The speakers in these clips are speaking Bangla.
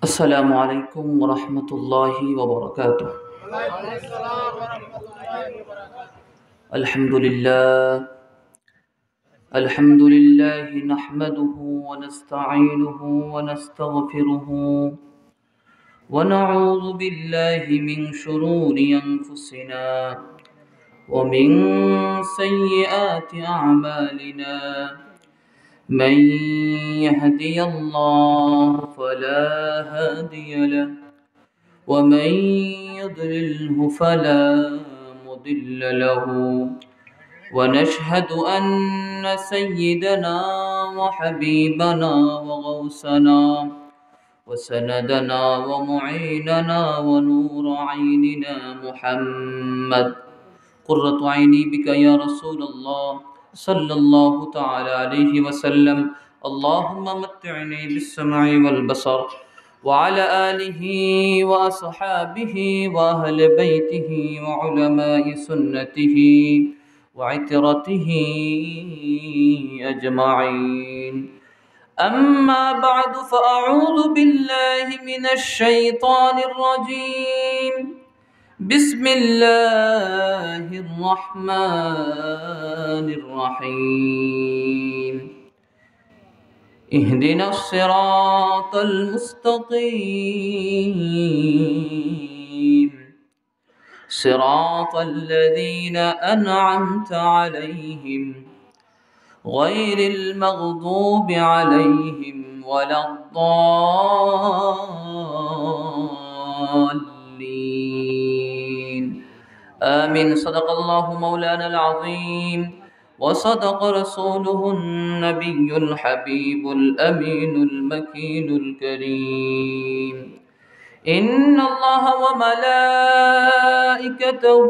السلام عليكم ورحمة الله وبركاته. الحمد لله الحمد لله نحمده ونستعينه ونستغفره ونعوذ بالله من شرور أنفسنا ومن سيئات أعمالنا. من يهدي الله فلا هادي له ومن يضلله فلا مضل له. ونشهد أن سيدنا وحبيبنا وغوثنا وسندنا ومعيننا ونور عيننا محمد قرة عيني بك يا رسول الله صلى الله تعالى عليه وسلم. اللهم متعني بالسمع والبصر وعلى آله وأصحابه وأهل بيته وعلماء سنته وعترته أجمعين. أما بعد فأعوذ بالله من الشيطان الرجيم. بسم الله الرحمن الرحيم. اهدنا الصراط المستقيم صراط الذين أنعمت عليهم غير المغضوب عليهم ولا الضالين. آمين. صدق الله مولانا العظيم وصدق رسوله النبي الحبيب الأمين المكين الكريم. إن الله وملائكته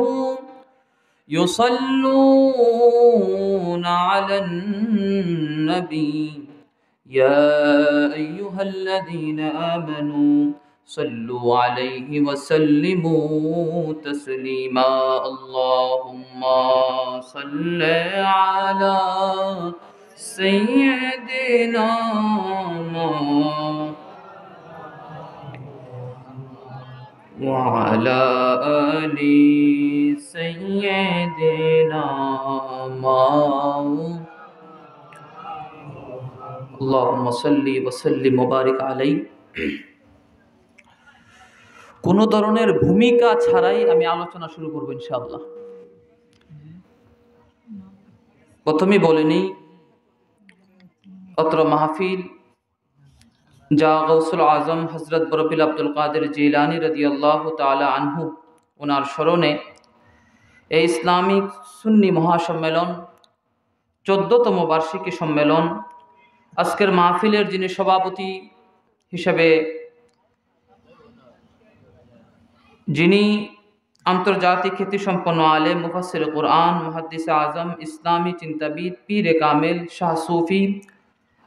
يصلون على النبي يا أيها الذين آمنوا صلوا عليه وسلموا تسليما. اللهم صل على سيدنا وعلى آل سيدنا اللهم صل وسلم وبارك عليه. কোনো ধরনের ভূমিকা ছাড়াই আমি আলোচনা শুরু করব ইনশাআল্লাহ। প্রথমেই বলে নিই, অত্র মাহফিল যা গৌসুল আজম হযরত বরফিল আব্দুল কাদের জিলানী রাদিয়াল্লাহু তাআলা আনহু ওনার স্মরণে এই ইসলামিক সুন্নি মহাসম্মেলন 14তম বার্ষিকী সম্মেলন, আজকের মাহফিলের যিনি সভাপতি হিসেবে, যিনি আন্তর্জাতিক খ্যাতিসম্পন্ন আলেম, মুফাসসির কুরআন, মুহাদ্দিসে আজম, ইসলামী চিন্তাবিদ, পীরে কামেল, শাহ সুফি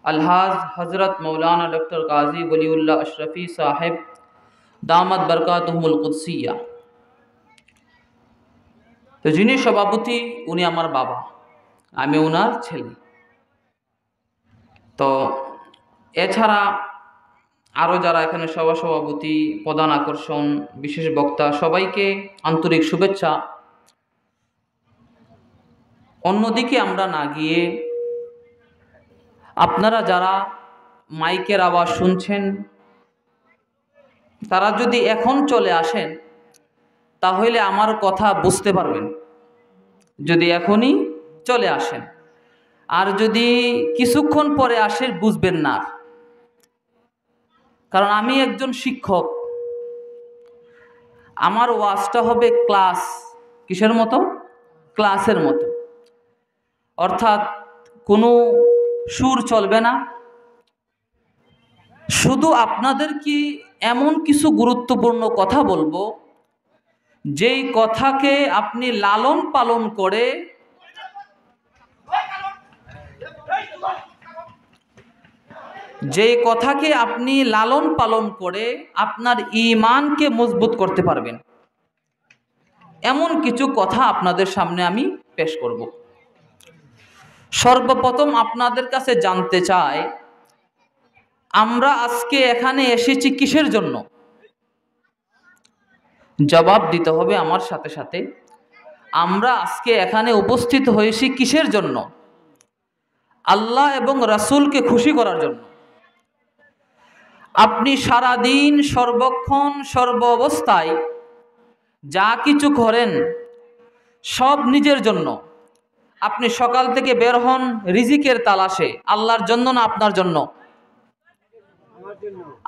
আলহাজ হজরত মৌলানা ডক্টর গাজী ওলিউল্লাহ আশরফি সাহেব দামাত বরকাতুহুমুল কুদসিয়া, তো যিনি সভাপতি উনি আমার বাবা, আমি ওনার ছেলে। তো এছাড়া আরও যারা এখানে সভাপতি, প্রধান আকর্ষণ, বিশেষ বক্তা, সবাইকে আন্তরিক শুভেচ্ছা। অন্যদিকে আমরা না গিয়ে আপনারা যারা মাইকের আওয়াজ শুনছেন তারা যদি এখন চলে আসেন তাহলে আমার কথা বুঝতে পারবেন, যদি এখনই চলে আসেন। আর যদি কিছুক্ষণ পরে আসেন বুঝবেন না, কারণ আমি একজন শিক্ষক। আমার ওয়াজটা হবে ক্লাস, কিসের মতো? ক্লাসের মতো। অর্থাৎ কোনো সুর চলবে না, শুধু আপনাদের কি এমন কিছু গুরুত্বপূর্ণ কথা বলবো যেই কথাকে আপনি লালন পালন করে আপনার ঈমানকে মজবুত করতে পারবেন, এমন কিছু কথা আপনাদের সামনে আমি পেশ করব। সর্বপ্রথম আপনাদের কাছে জানতে চাই, আমরা আজকে এখানে এসেছি কিসের জন্য? জবাব দিতে হবে আমার সাথে সাথে। আমরা আজকে এখানে উপস্থিত হয়েছি কিসের জন্য? আল্লাহ এবং রাসূলকে খুশি করার জন্য। আপনি সারা দিন সর্বক্ষণ সর্ব অবস্থায় যা কিছু করেন সব নিজের জন্য। আপনি সকাল থেকে বের হন রিজিকের তালাশে, আল্লাহর জন্য না আপনার জন্য?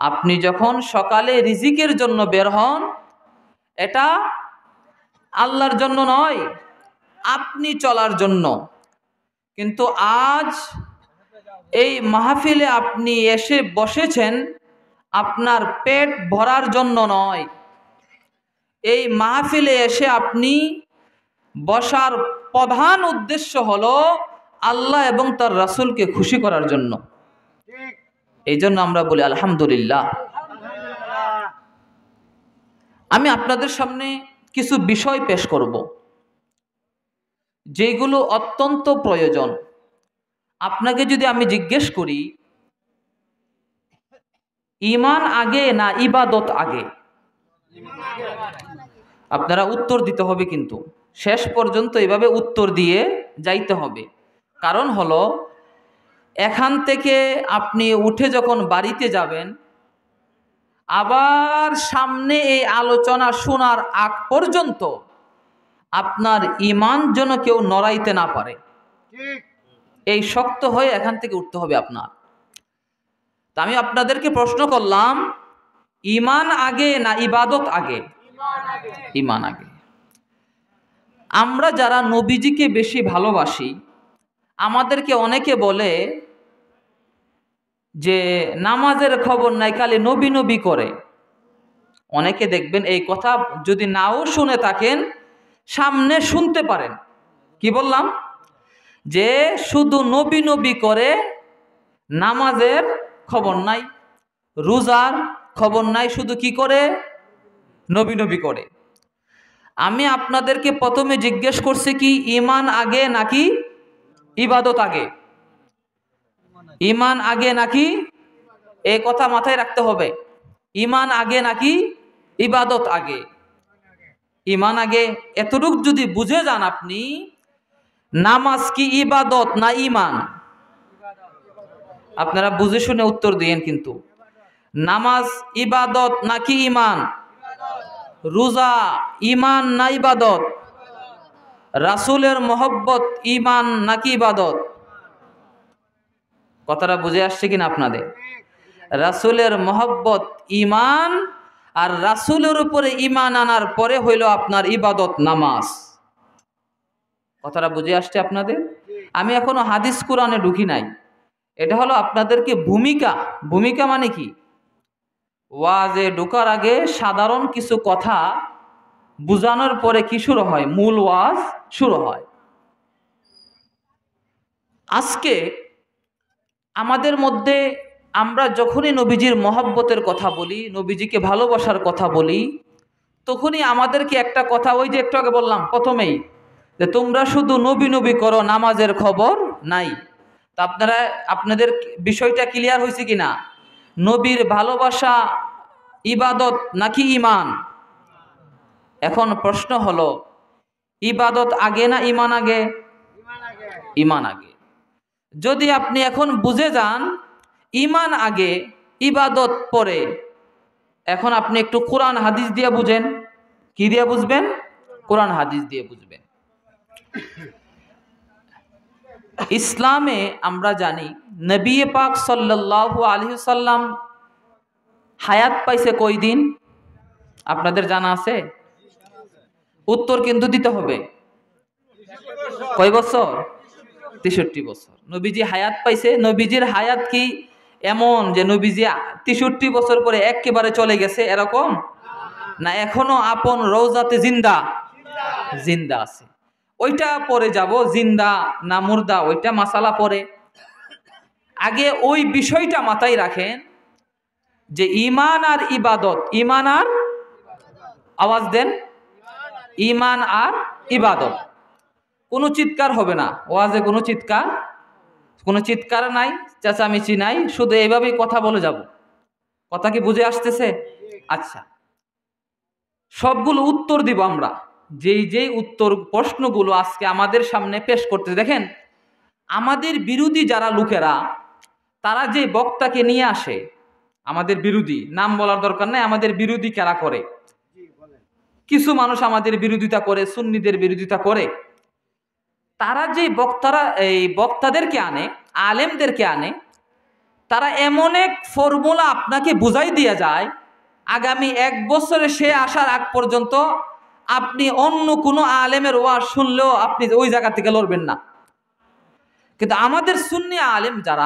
আপনি যখন সকালে রিজিকের জন্য বের হন, এটা আল্লাহর জন্য নয়, আপনি চলার জন্য। কিন্তু আজ এই মাহফিলে আপনি এসে বসেছেন আপনার পেট ভরার জন্য নয়। এই মাহফিলে এসে আপনি বসার প্রধান উদ্দেশ্য হলো আল্লাহ এবং তার রাসূলকে খুশি করার জন্য। এই জন্য আমরা বলি আলহামদুলিল্লাহ। আমি আপনাদের সামনে কিছু বিষয় পেশ করব যেগুলো অত্যন্ত প্রয়োজন। আপনাকে যদি আমি জিজ্ঞেস করি ঈমান আগে না ইবাদত আগে, আপনারা উত্তর দিতে হবে, কিন্তু শেষ পর্যন্ত এভাবে উত্তর দিয়ে যাইতে হবে। কারণ হলো এখান থেকে আপনি উঠে যখন বাড়িতে যাবেন, আবার সামনে এই আলোচনা শোনার আগ পর্যন্ত আপনার ঈমান যেন কেউ নড়াইতে না পারে, এই শক্ত হয়ে এখান থেকে উঠতে হবে আপনার। তা আমি আপনাদেরকে প্রশ্ন করলাম, ঈমান আগে না ইবাদত আগে? ঈমান আগে। আমরা যারা নবীজিকে বেশি ভালোবাসি, আমাদেরকে অনেকে বলে যে নামাজের খবর নাই, খালি নবী নবী করে। অনেকে দেখবেন এই কথা যদি নাও শুনে থাকেন, সামনে শুনতে পারেন। কি বললাম? যে শুধু নবী নবী করে, নামাজের খবর নাই, রোজার খবর নাই, শুধু কি করে? নবী নবী করে। আমি আপনাদেরকে প্রথমে জিজ্ঞেস করছি কি ঈমান আগে নাকি ইবাদত আগে? ঈমান আগে নাকি? এই কথা মাথায় রাখতে হবে। ঈমান আগে নাকি ইবাদত আগে? ঈমান আগে। এতটুকু যদি বুঝে যান আপনি, নামাজ কি ইবাদত না ঈমান? আপনারা বুঝে শুনে উত্তর দিয়েন। কিন্তু নামাজ ইবাদত নাকি ঈমান? রোজা ঈমান না ইবাদত? রাসূলের মহব্বত ঈমান নাকি ইবাদত? কথাটা বুঝে আসছে কিনা আপনাদের? রাসূলের মহব্বত ঈমান, আর রাসূলের উপরে ঈমান আনার পরে হইল আপনার ইবাদত নামাজ। কথাটা বুঝে আসছে আপনাদের? আমি এখনো হাদিস কোরআনে ঢুকি নাই। এটা হলো আপনাদেরকে ভূমিকা। ভূমিকা মানে কি? ওয়াজে ঢোকার আগে সাধারণ কিছু কথা বুঝানোর পরে কি শুরু হয়? মূল ওয়াজ শুরু হয়। আজকে আমাদের মধ্যে আমরা যখনই নবীজির মহব্বতের কথা বলি, নবীজিকে ভালোবাসার কথা বলি, তখনই আমাদেরকে একটা কথা, ওই যে একটু আগে বললাম প্রথমেই, যে তোমরা শুধু নবী নবী করো, নামাজের খবর নাই। তা আপনাদের বিষয়টা ক্লিয়ার হয়েছে কিনা? নবীর ভালোবাসা ইবাদত নাকি ঈমান? এখন প্রশ্ন হলো, ইবাদত আগে না ঈমান আগে? ঈমান আগে। যদি আপনি এখন বুঝে যান ঈমান আগে ইবাদত পরে, এখন আপনি একটু কোরআন হাদিস দিয়ে বুঝেন। কি দিয়ে বুঝবেন? কোরআন হাদিস দিয়ে বুঝবেন। ইসলামে আমরা জানি নবী পাক সাল্লাল্লাহু আলাইহি সাল্লাম হায়াত পাইছে কয় দিন? আপনাদের জানা আছে? উত্তর কিন্তু দিতে হবে। কয় বছর? 63 বছর নবীজি হায়াত পাইছে। নবীজির হায়াত কি এমন যে নবীজি 63 বছর পরে একেবারে চলে গেছে এরকম না? এখনো আপন রওজাতে জিন্দা জিন্দা আছে। ওইটা পরে যাব, জিন্দা না মুর্দা ওইটা মাসালা পরে। আগে ওই বিষয়টা মাথায় রাখেন যে ঈমান আর ইবাদত, ঈমান আর, আওয়াজ দেন, ঈমান আর ইবাদত। কোনো চিৎকার হবে না ওয়াজে, কোনো চিৎকার। কোনো চিৎকার নাই, চেঁচামেচি নাই, শুধু এইভাবেই কথা বলে যাব। কথা কি বুঝে আসতেছে? আচ্ছা, সবগুলো উত্তর দিব আমরা। যেই উত্তর প্রশ্নগুলো আজকে আমাদের সামনে পেশ করতে, দেখেন আমাদের বিরোধী যারা লোকেরা, তারা যে বক্তাকে নিয়ে আসে, আমাদের বিরোধী, নাম বলার দরকার নাই, আমাদের বিরোধী কারা করে? কিছু মানুষ আমাদের বিরোধিতা করে, সুন্নিদের বিরোধিতা করে। তারা যে এই বক্তাদেরকে আনে, আলেমদেরকে আনে, তারা এমন এক ফর্মুলা আপনাকে বুঝাই দিয়ে যায়, আগামী 1 বছরে সে আসার আগ পর্যন্ত আপনি অন্য কোনো আলেমের ওয়াজ শুনলেও আপনি ওই জায়গা থেকে লড়বেন না। কিন্তু আমাদের সুন্নি আলেম যারা,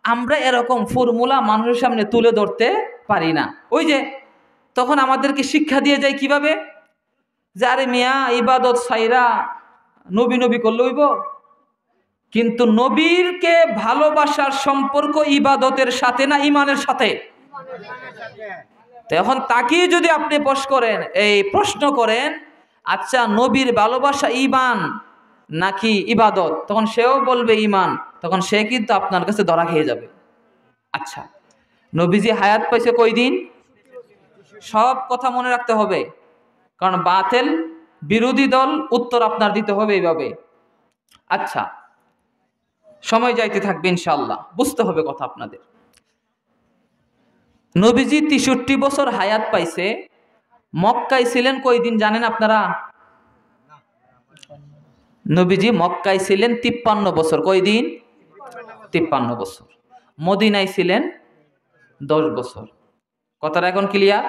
আমরা এরকম ফর্মুলা মানুষের সামনে তুলে ধরতে পারি না। ওই যে তখন আমাদেরকে শিক্ষা দিয়ে যায় কিভাবে, যে আরে মিয়া ইবাদত সাইরা নবী নবী করলে হইব। কিন্তু নবীরকে ভালোবাসার সম্পর্ক ইবাদতের সাথে না ইমানের সাথে? এখন তাকেই যদি আপনি প্রশ্ন করেন, আচ্ছা নবীর ভালোবাসা ইমান নাকি ইবাদত, তখন সেও বলবে ইমান, তখন সে কিন্তু আপনার কাছে ধরা খেয়ে যাবে। আচ্ছা, নবীজি হায়াত পাইছে কয়দিন? সব কথা মনে রাখতে হবে, কারণ বাতিল বিরোধী দল উত্তর আপনার দিতে হবে এইভাবে। আচ্ছা, সময় যাইতে থাকবে, ইনশাআল্লাহ বুঝতে হবে কথা আপনাদের। নবীজি 63 বছর হায়াত পাইছে। মক্কায় ছিলেন কয়দিন জানেন আপনারা? নবীজি মক্কায় ছিলেন 53 বছর। কয়দিন? 53 বছর। মদিনায় ছিলেন 10 বছর। কথাটা এখন ক্লিয়ার?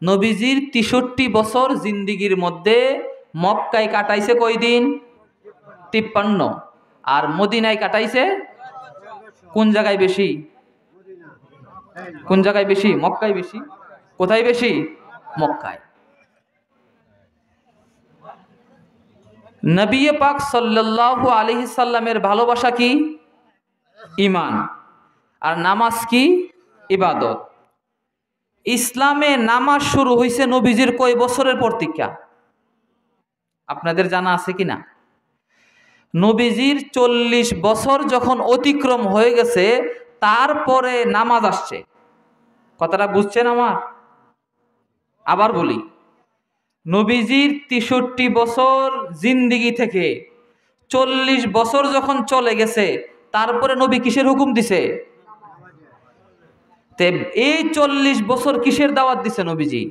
নবীজির 63 বছর জিন্দিগির মধ্যে মক্কায় কাটাইছে কয়দিন? 53। আর মদিনায় কাটাইছে কোন জায়গায় বেশি? কোন জায়গায় বেশি? মক্কায় বেশি। কোথায় বেশি? মক্কায়। নবী পাক সাল্লাল্লাহু আলাইহি সাল্লামের ভালোবাসা কি? ঈমান। আর নামাজ কি? ইবাদত। ইসলামে নামাজ শুরু হয়েছে নবীজির কয় বছরের পর থেকে? আপনাদের জানা আছে কিনা? নবীজির 40 বছর যখন অতিক্রম হয়ে গেছে, তারপরে নামাজ আসছে। কথাটা বুঝছেন আমার? আবার বলি, নবীজির 63 বছর জিন্দিগি থেকে 40 বছর যখন চলে গেছে, তারপরে নবী কিসের হুকুম দিছে? এই 40 বছর কিসের দাওয়াত দিছে নবীজি?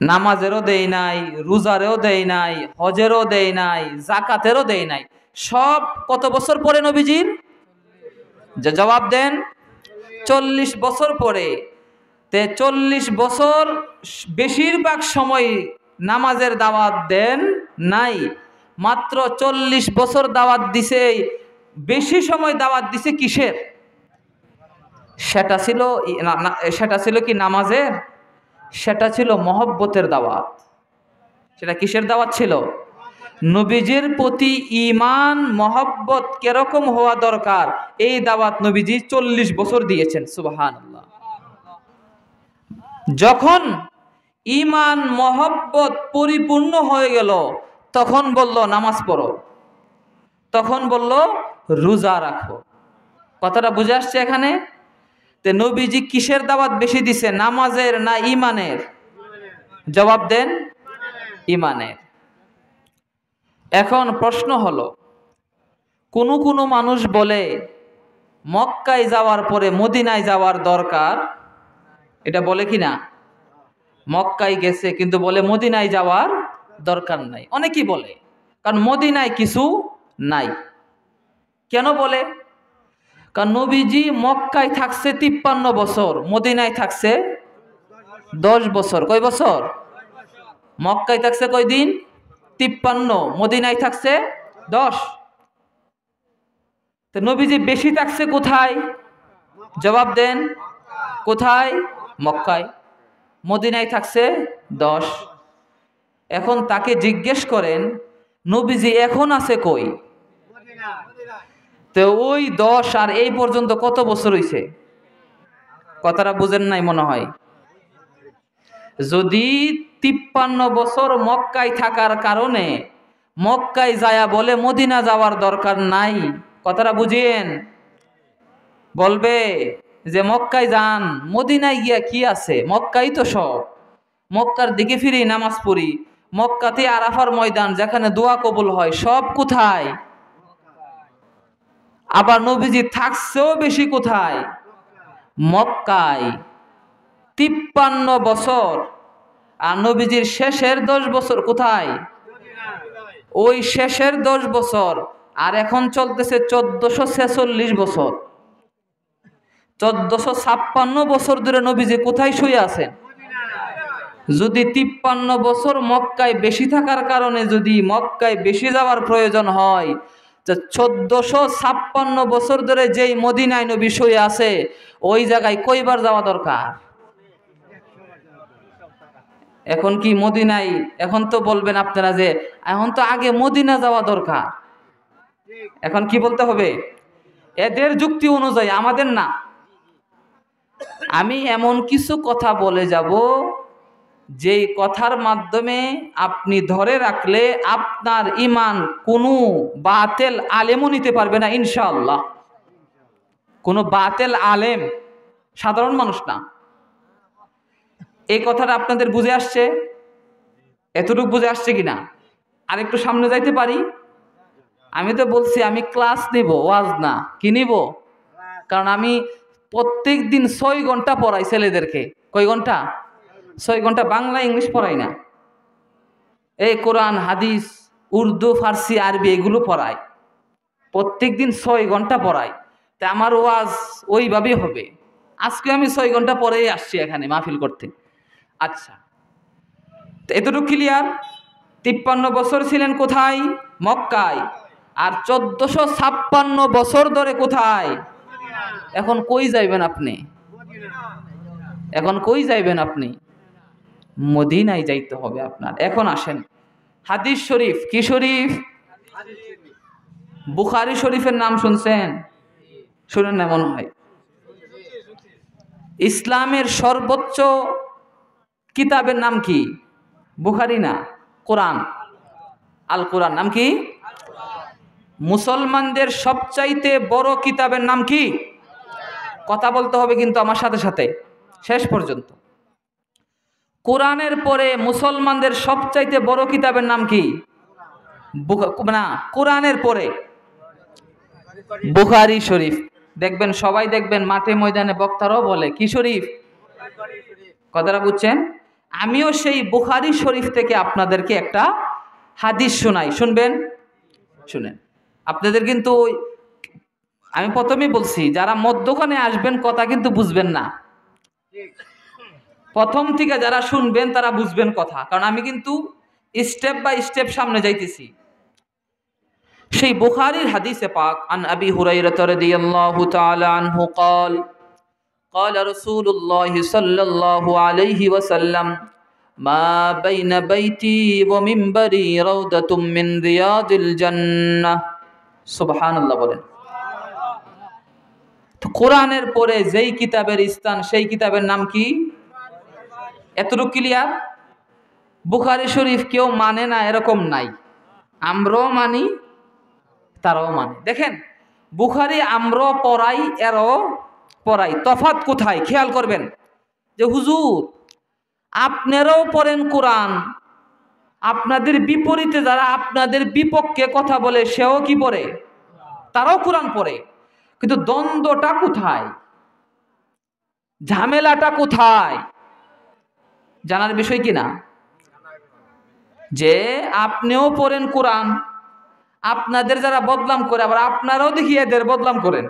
নামাজেরও দেয় নাই, রোজারেও দেয় নাই, হজেরও দেয় নাই, জাকাতেরও দেয় নাই। সব কত বছর পরে নবীজির? জবাব দেন। 40 বছর পরে। 40 বছর বেশিরভাগ সময় নামাজের দাওয়াত দেন নাই, মাত্র 40 বছর দাওয়াত দিছে। বেশি সময় দাওয়াত দিছে কিসের? সেটা ছিল কি নামাজের? সেটা ছিল মহব্বতের দাওয়াত। সেটা কিসের দাওয়াত ছিল? নবীজির প্রতি ঈমান মহব্বত কিরকম হওয়া দরকার, এই দাওয়াত নবীজি 40 বছর দিয়েছেন। সুবহানাল্লাহ। যখন ঈমান মহব্বত পরিপূর্ণ হয়ে গেল, তখন বলল নামাজ পড়ো, তখন বলল রোজা রাখো। কথাটা বুঝে আসছে এখানে? নবীজি কিসের দাওয়াত বেশি দিছে, নামাজের না ঈমানের? জবাব দেন। ঈমানের। এখন প্রশ্ন হলো, কোন মানুষ বলে মক্কায় যাওয়ার পরে মদিনায় যাওয়ার দরকার, এটা বলে কি না? মক্কায় গেছে কিন্তু বলে মদিনায় যাওয়ার দরকার নাই। অনেকেই বলে, কারণ মদিনায় কিছু নাই। কেন বলে? কারণ নবীজি মক্কায় থাকছে 53 বছর, মদিনায় থাকছে 10 বছর। কয় বছর? মক্কায় থাকছে কয়দিন? 53। মদিনায় থাকছে 10। তো নবীজি বেশি থাকছে কোথায়? জবাব দেন। কোথায়? মক্কায়। মদিনায় থাকছে 10। এখন তাকে জিজ্ঞেস করেন, নবীজি এখন আছে কই? তো ওই 10 আর এই পর্যন্ত কত বছর হইছে? কথাটা বুঝেন নাই মনে হয়। যদি 53 বছর মক্কায় থাকার কারণে মক্কায় যায়া বলে মদিনা যাওয়ার দরকার নাই। কথাটা বুঝিয়েন। বলবে যে মক্কায় যান, মদিনায় গিয়া কি আছে, মক্কাই তো সব। মক্কার দিকে ফিরে নামাজ পড়ি, মক্কাতে আরাফার ময়দান যেখানে দোয়া কবুল হয়, সব কোথায়? আবার নবীজি থাকছেও বেশি কোথায়? মক্কায়। 53 বছর। আর নবীজির শেষের 10 বছর কোথায়? ওই শেষের 10 বছর। আর এখন চলতেছে 1446 বছর। 1456 বছর ধরে নবীজি কোথায় শুয়ে আছেন? যদি 53 বছর মক্কায় বেশি থাকার কারণে যদি মক্কায় বেশি যাওয়ার প্রয়োজন হয়, 1456 বছর ধরে যেই মদিনায় নবী শুয়ে আছে, ওই জায়গায় কয়বার যাওয়া দরকার? এখন কি মদিনায়, এখন তো বলবেন আপনারা যে এখন তো আগে মদিনা যাওয়া দরকার। এখন কি বলতে হবে? এদের যুক্তি অনুযায়ী, আমাদের না। আমি এমন কিছু কথা বলে যাব যেই কথার মাধ্যমে আপনি ধরে রাখলে আপনার ঈমান কোনো বাতেল আলেমও নিতে পারবে না ইনশাআল্লাহ। কোনো বাতেল আলেম, সাধারণ মানুষ না। এই কথাটা আপনাদের বুঝে আসছে? এতটুকু বুঝে আসছে কিনা? আর একটু সামনে যাইতে পারি? আমি তো বলছি আমি ক্লাস নিব, ওয়াজ না। কি নিব? কারণ আমি প্রত্যেক দিন 6 ঘন্টা পড়াই ছেলেদেরকে। কয় ঘন্টা? 6 ঘন্টা। বাংলা ইংলিশ পড়াই না, এই কোরআন হাদিস উর্দু ফার্সি আরবি এগুলো পড়াই। প্রত্যেক দিন 6 ঘন্টা পড়াই। তা আমার ওয়াজ ওইভাবেই হবে। আজকে আমি 6 ঘন্টা পরেই আসছি এখানে মাহফিল করতে। আচ্ছা, এতটুকু ক্লিয়ার? 53 বছর ছিলেন কোথায়? মক্কায়। আর 1456 বছর ধরে কোথায়? এখন কই যাইবেন আপনি? এখন কই যাইবেন আপনি? মদিনায় যাইতে হবে আপনার। এখন আসেন হাদিস শরীফ। কি শরীফ? বুখারী শরীফের নাম শুনছেন? শুনেন না মনে হয়। ইসলামের সর্বোচ্চ কিতাবের নাম কি? বুখারী না, কোরআন। আল কোরআন। নাম কি? মুসলমানদের সবচাইতে বড় কিতাবের নাম কি? কথা বলতে হবে কিন্তু আমার সাথে সাথে শেষ পর্যন্ত। কোরআনের পরে মুসলমানদের সবচাইতে বড় কিতাবের নাম কি? না, কোরআনের পরে বুখারী শরীফ। দেখবেন সবাই, দেখবেন মাঠে ময়দানে বক্তারাও বলে কি শরীফ? কথাটা বুঝছেন? আমিও সেই বুখারী শরীফ থেকে আপনাদেরকে একটা হাদিস শোনাই, শুনবেন? শুনেন। আপনাদের কিন্তু আমি প্রথমেই বলছি, যারা মধ্যখানে আসবেন কথা কিন্তু বুঝবেন না। প্রথম থেকে যারা শুনবেন তারা বুঝবেন কথা, কারণ আমি কিন্তু স্টেপ বাই স্টেপ সামনে যাইতেছি। সেই বুখারীর হাদিসে পাক, আন আবি হুরায়রা রাদিয়াল্লাহু তাআলা আনহু قال قال رسول الله صلى الله عليه وسلم ما بين بيتي ومنبري روضة من رياض الجنة। সুবহানাল্লাহ বলেন। তো কোরআনের পরে যেই কিতাবের স্থান, সেই কিতাবের নাম কি? এতটুকু ক্লিয়ার? বুখারী শরীফ কেউ মানে না এরকম নাই, আমরাও মানি, তারাও মানে। দেখেন, বুখারী আমরাও পড়াই, এরাও পড়াই। তফাৎ কোথায় খেয়াল করবেন। যে হুজুর আপনারাও পড়েন কোরআন, আপনাদের বিপরীতে যারা আপনাদের বিপক্ষে কথা বলে সেও কি পড়ে? তারাও কোরআন পড়ে। কিন্তু দ্বন্দ্বটা কোথায়? ঝামেলাটা কোথায়? জানার বিষয় কিনা? যে আপনিও পড়েন কোরআন, আপনাদের যারা বদনাম করে আবার আপনারাও দেখি এদের বদনাম করেন,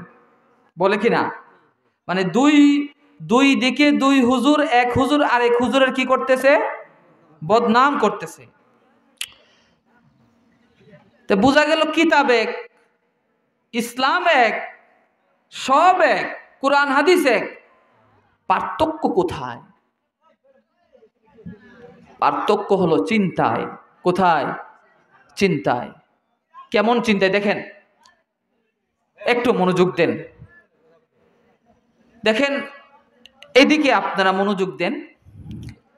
বলে কিনা? মানে দুই দিকে দুই হুজুর, এক হুজুর আরেক হুজুরের কি করতেছে? বদনাম করতেছে। তো বোঝা গেল কিতাব এক, ইসলাম এক, সব এক, কোরআন হাদিস এক। পার্থক্য কোথায়? পার্থক্য হলো চিন্তায়। কোথায়? চিন্তায়। কেমন চিন্তায়? দেখেন, একটু মনোযোগ দেন। দেখেন, এদিকে আপনারা মনোযোগ দেন।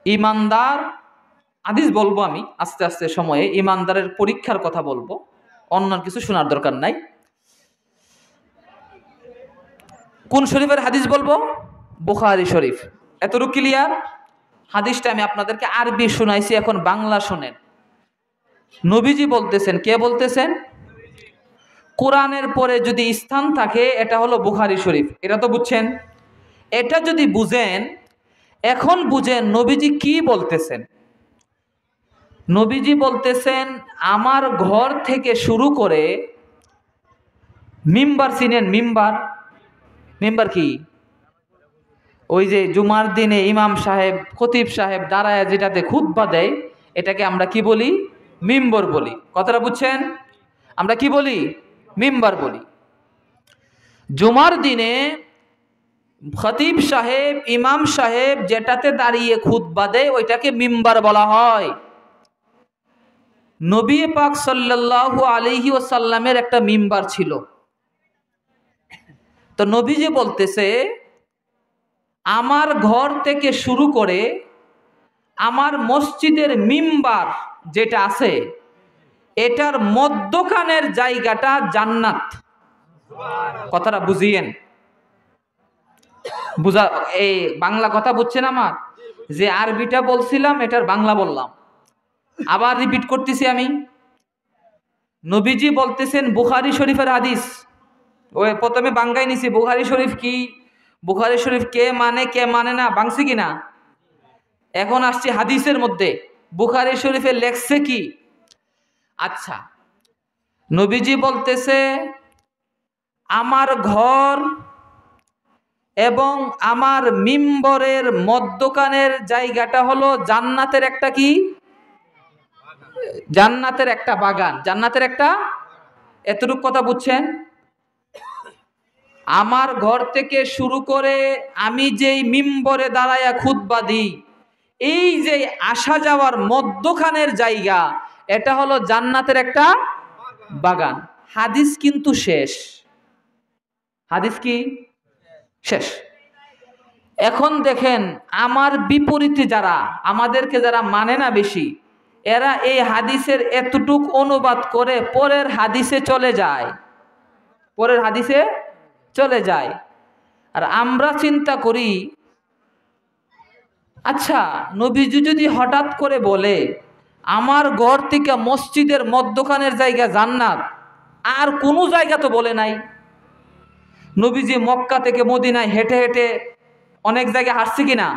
ইমানদার হাদিস বলবো আমি আস্তে আস্তে সময়ে, ইমানদারের পরীক্ষার কথা বলবো, অন্য কিছু শোনার দরকার নাই। কোন শরীফের হাদিস বলবো? বুখারী শরীফ। এতটুকু ক্লিয়ার? হাদিসটা আমি আপনাদেরকে আরবি শোনাইছি, এখন বাংলা শোনেন। নবীজি বলতেছেন, কে বলতেছেন? কোরআনের পরে যদি স্থান থাকে এটা হলো বুখারী শরীফ, এটা তো বুঝছেন। এটা যদি বুঝেন, এখন বুঝেন নবীজি কি বলতেছেন। নবীজি বলতেছেন, আমার ঘর থেকে শুরু করে, মিম্বার চিনেন? মিম্বার, মিম্বার কি? ওই যে জুমার দিনে ইমাম সাহেব, খতিব সাহেব দাঁড়ায় যেটাতে খুতবা দেয়, এটাকে আমরা কি বলি? মিম্বর বলি। কথাটা বুঝছেন? আমরা কি বলি? মিম্বার বলি। জুমার দিনে খতিব সাহেব, ইমাম সাহেব যেটাতে দাঁড়িয়ে খুতবা দেয় ওইটাকে মিম্বার বলা হয়। নবী পাক সাল্লাল্লাহু আলাইহি ওয়াসাল্লামের একটা মিম্বার ছিল। তো নবীজি বলতেছে, আমার ঘর থেকে শুরু করে আমার মসজিদের মিম্বার যেটা আছে, এটার মধ্যখানের জায়গাটা জান্নাত। কথাটা বুঝিয়েন, বুঝা? এই বাংলা কথা বুঝছেন আমার? যে আরবিটা বলছিলাম এটার বাংলা বললাম, আবার রিপিট করতেছি আমি। নবীজি বলতেছেন, বুখারী শরীফের হাদিস। ওই প্রথমে বাঙ্গাই নিছি, বুখারী শরীফ কি, বুখারী শরীফ কে মানে কে মানে না, বাংছি কিনা। এখন আসছি হাদিসের মধ্যে, বুখারী শরীফে লেখছে কি। আচ্ছা, নবীজি বলতেছে, আমার ঘর এবং আমার মিম্বরের মধ্যখানের জায়গাটা হলো জান্নাতের একটা কি? জান্নাতের একটা বাগান, জান্নাতের একটা। এতটুকু কথা বুঝছেন? আমার ঘর থেকে শুরু করে আমি যেই মিম্বরে দাঁড়ায়া খুতবা দিই, এই যে আসা যাওয়ার মধ্যখানের জায়গা, এটা হলো জান্নাতের একটা বাগান। হাদিস কিন্তু শেষ। হাদিস কি শেষ? এখন দেখেন, আমার বিপরীতে যারা, আমাদেরকে যারা মানে না বেশি, এরা এই হাদিসের এতটুক অনুবাদ করে পরের হাদিসে চলে যায়, পরের হাদিসে চলে যায়। আর আমরা চিন্তা করি, আচ্ছা নবীজি যদি হঠাৎ করে বলে আমার ঘর থেকে মসজিদের মধ্যখানের জায়গা জান্নাত, আর কোনো জায়গা তো বলে নাই। নবীজি মক্কা থেকে মদিনায় হেঁটে হেঁটে অনেক জায়গায় হাঁটছে কিনা?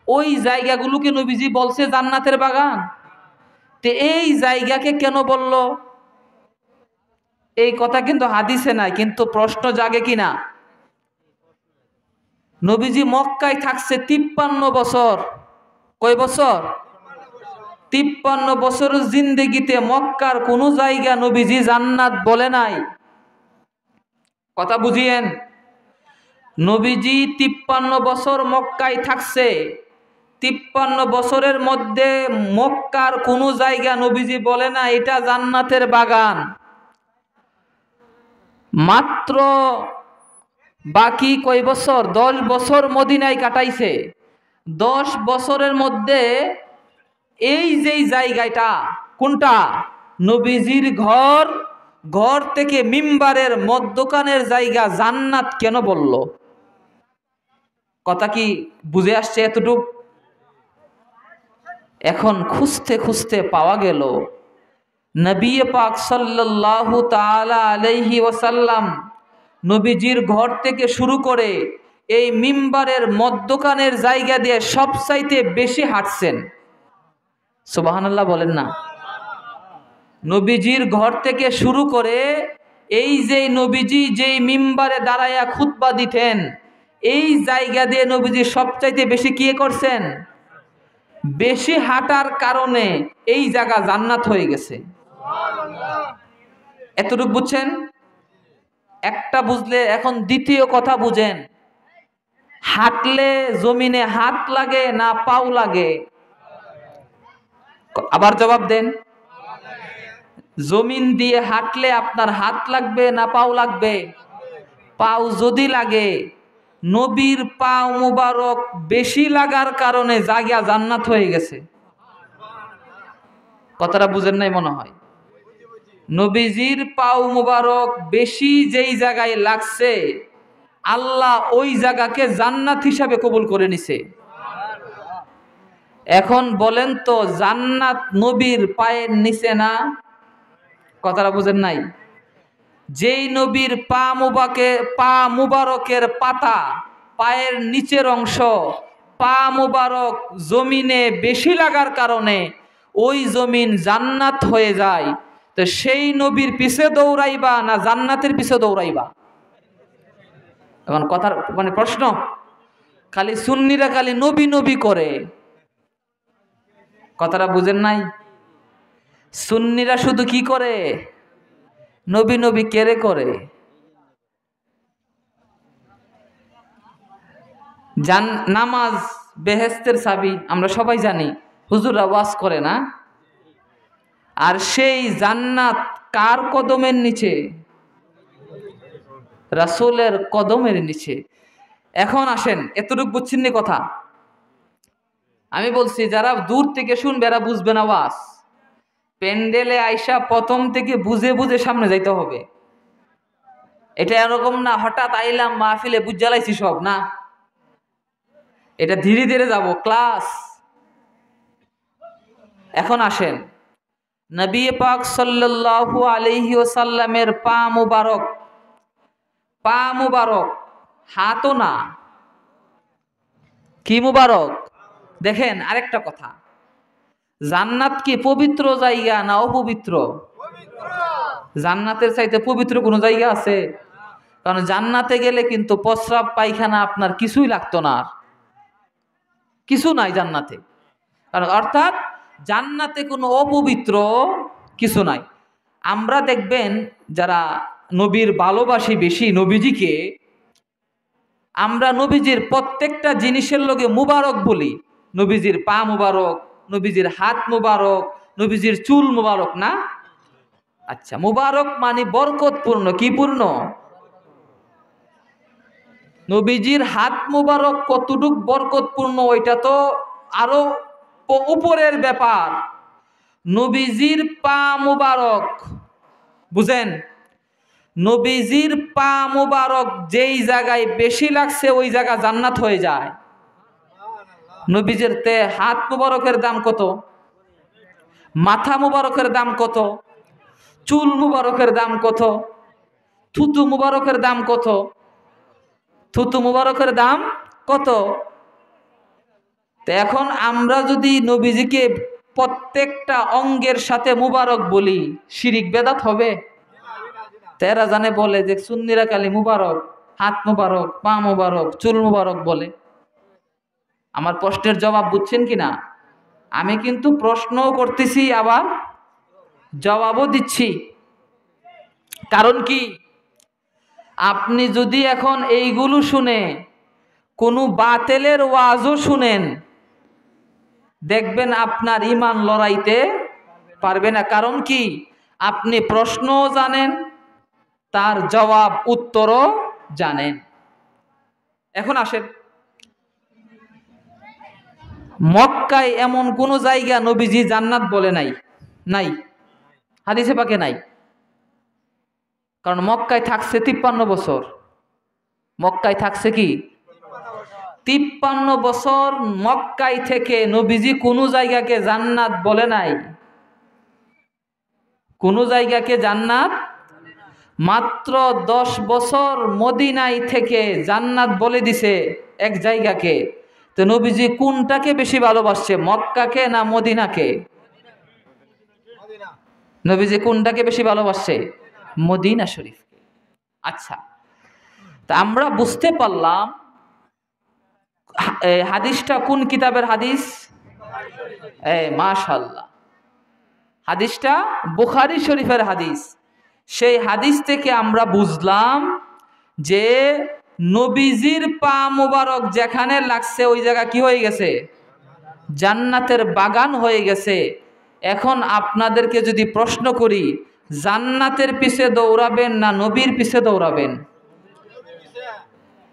ওই জায়গাগুলোকে নবীজি বলছে জান্নাতের বাগান। তে এই জায়গাকে কেন বলল? এই কথা কিন্তু হাদিসে নাই, কিন্তু প্রশ্ন জাগে কিনা। নবীজি মক্কায় থাকছে 53 বছর। কয় বছর? 53 বছর জিন্দেগিতে মক্কার কোন জায়গা নবীজি জান্নাত বলে নাই। কথা বুঝিয়েন। নবীজি 53 বছর মক্কায় থাকছে, 53 বছরের মধ্যে মক্কার কোন জায়গা নবীজি বলে না এটা জান্নাতের বাগান। মাত্র বাকি কয় বছর? 10 বছর মদিনায় কাটাইছে। 10 বছরের মধ্যে এই যে জায়গাটা কোনটা? নবীজির ঘর, ঘর থেকে মিম্বারের মধ্যখানের জায়গা জান্নাত কেন বলল? কথা কি বুঝে আসছে এতটুক? এখন খুঁজতে খুঁজতে পাওয়া গেল, নবী পাক সাল্লাল্লাহু তাআলা আলাইহি ওয়াসাল্লাম নবীজির ঘর থেকে শুরু করে এই মিম্বারের মধ্যখানের জায়গা দিয়ে সবচাইতে বেশি হাঁটছেন। সুবহানাল্লাহ বলেন না। নবীজির ঘর থেকে শুরু করে এই যে নবীজি যেই মিম্বারে দাঁড়ায়া খুতবা দিতেন, এই জায়গা দিয়ে নবীজি সবচাইতে বেশি কি করছেন? বেশি হাঁটার কারণে এই জায়গা জান্নাত হয়ে গেছে। এতটুকু বুঝছেন? একটা বুঝলে এখন দ্বিতীয় কথা বুঝেন। হাঁটলে জমিনে হাত লাগে না পাও লাগে? আবার জবাব দেন। জমিন দিয়ে হাঁটলে আপনার হাত লাগবে না পাও লাগবে? পাও যদি লাগে, নবীর পাও মুবারক বেশি লাগার কারণে জায়গা জান্নাত হয়ে গেছে। কথাটা বুঝেন নাই মনে হয়। নবীজির পাও মুবারক বেশি যেই জায়গায় লাগছে আল্লাহ ওই জায়গাকে জান্নাত হিসাবে কবুল করে নিছে। এখন বলেন তো জান্নাত নবীর পায়ের নিচে না? কথাটা বুঝেন নাই। যেই নবীর পা মুবারকের পাতা, পায়ের নিচের অংশ, পা মুবারক জমিনে বেশি লাগার কারণে ওই জমিন জান্নাত হয়ে যায়, তো সেই নবীর পিছে দৌড়াইবা না জান্নাতের পিছে দৌড়াইবা? এখন কথার মানে প্রশ্ন, খালি সুন্নিরা খালি নবী নবী করে, কথাটা বুঝেন নাই। সুন্নিরা শুধু কি করে? নবী নবী কেড়ে করে। নামাজ বেহেস্তের চাবি আমরা সবাই জানি, হুজুররা ওয়াজ করে না? আর সেই জান্নাত কার কদমের নিচে? রাসূলের কদমের নিচে। এখন আসেন, এতটুকু বুঝছেন নি কথা? আমি বলছি যারা দূর থেকে শুনবে এরা বুঝবে না ওয়াজ। প্যান্ডেলে আইসা প্রথম থেকে বুঝে বুঝে সামনে যাইতে হবে। এটা এরকম না হঠাৎ আইলাম মাহফিলে বুঝ জ্বালাইছি সব, না। এটা ধীরে ধীরে যাব ক্লাস। এখন আসেন, নবী পাক সাল্লাল্লাহু আলাইহি ওয়াসাল্লামের পা মুবারক হাতও না, কি মুবারক? দেখেন আরেকটা কথা, জান্নাত কি পবিত্র জায়গা না অপবিত্র? জান্নাতের চাইতে পবিত্র কোনো জায়গা আছে? কারণ জান্নাতে গেলে কিন্তু প্রস্রাব পায়খানা আপনার কিছুই লাগতো না, আর কিছু নাই জান্নাতে। কারণ অর্থাৎ জান্নাতে কোনো অপবিত্র কিছু নাই। আমরা দেখবেন যারা নবীর ভালোবাসি বেশি নবীজিকে, আমরা নবীজির প্রত্যেকটা জিনিসের লগে মুবারক বলি। নবীজির পা মুবারক, নবীজির হাত মুবারক, নবীজির চুল মুবারক, না? আচ্ছা, মুবারক মানে বরকতপূর্ণ। কি পূর্ণ? নবীজির হাত মুবারক কতটুক বরকতপূর্ণ ওইটা তো আরো উপরের ব্যাপার। নবীজির পা মুবারক, বুঝেন, নবীজির পা মুবারক যেই জায়গায় বেশি লাগছে ওই জায়গা জান্নাত হয়ে যায়। নবীজির হাত মুবারকের দাম কত, মাথা মুবারকের দাম কত, চুল মুবারকের দাম কত, থুতু মুবারকের দাম কত, থুতু মুবারকের দাম কত? তো এখন আমরা যদি নবীজিকে প্রত্যেকটা অঙ্গের সাথে মুবারক বলি, শিরিক বেদাত হবে? তেরা জানে বলে যে সুন্নিরা খালি মুবারক, হাত মুবারক, পা মুবারক, চুল মুবারক বলে। আমার প্রশ্নের জবাব বুঝছেন কিনা? আমি কিন্তু প্রশ্নও করতেছি আবার জবাবও দিচ্ছি। কারণ কি, আপনি যদি এখন এইগুলো শুনে কোনো বাতেলের ওয়াজও শুনেন, দেখবেন আপনার ঈমান লড়াইতে পারবে না। কারণ কি, আপনি প্রশ্নও জানেন, তার জবাব উত্তরও জানেন। এখন আসেন, মক্কায় এমন কোন জায়গা নবীজি জান্নাত বলে নাই, নাই, হাদিসে পাকে নাই। কারণ মক্কায় থাকছে 53 বছর। মক্কায় থাকছে কি 53 বছর। মক্কায় থেকে নবীজি কোন জায়গাকে জান্নাত বলে নাই, কোন জায়গাকে জান্নাত। মাত্র 10 বছর মদিনায় থেকে জান্নাত বলে দিছে এক জায়গাকে। তো নবীজি কোনটাকে বেশি ভালোবাসছে, মক্কাকে না মদিনাকে? নবীজি কোনটাকে বেশি ভালোবাসছে? মদিনা শরীফকে। আচ্ছা, তা আমরা বুঝতে পারলাম হাদিসটা কোন কিতাবের হাদিস? মাশাআল্লাহ, হাদিসটা বুখারী শরীফের হাদিস। সেই হাদিস থেকে আমরা বুঝলাম যে নবীজির পা মুবারক যেখানে লাগছে ওই জায়গা কি হয়ে গেছে? জান্নাতের বাগান হয়ে গেছে। এখন আপনাদেরকে যদি প্রশ্ন করি, জান্নাতের পিছে দৌড়াবেন না নবীর পিছে দৌড়াবেন?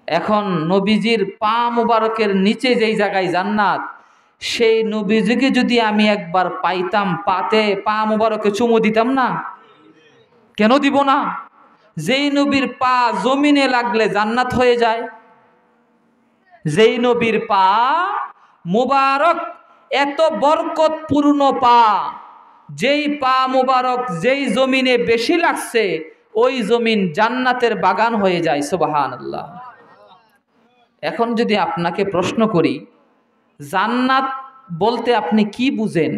এখন নবীজির পা মুবারকের নিচে যেই জায়গায় জান্নাত, সেই নবীজিকে যদি আমি একবার পাইতাম, পাতে পা মোবারকে চুমু দিতাম না? কেন দিব না? যেই নবীর পা জমিনে লাগলে জান্নাত হয়ে যায়, যেই নবীর পা মুবারক, এত বরকতপূর্ণ পা, যেই পা মুবারক যেই জমিনে বেশি লাগছে ওই জমিন জান্নাতের বাগান হয়ে যায়। সুবহানাল্লাহ। এখন যদি আপনাকে প্রশ্ন করি, জান্নাত বলতে আপনি কি বুঝেন?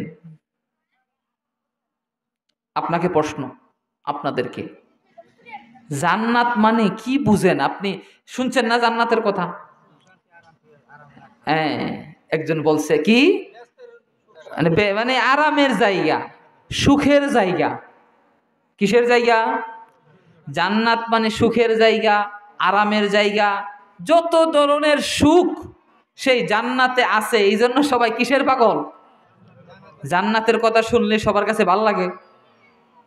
আপনাকে প্রশ্ন, আপনাদেরকে, জান্নাত মানে কি বুঝেন? আপনি শুনছেন না জান্নাতের কথা? হ্যাঁ, একজন বলছে কি, মানে আরামের জায়গা, সুখের জায়গা। কিসের জায়গা? জান্নাত মানে সুখের জায়গা, আরামের জায়গা, যত ধরনের সুখ সেই জান্নাতে আছে। এই জন্য সবাই কিসের পাগল? জান্নাতের কথা শুনলে সবার কাছে ভালো লাগে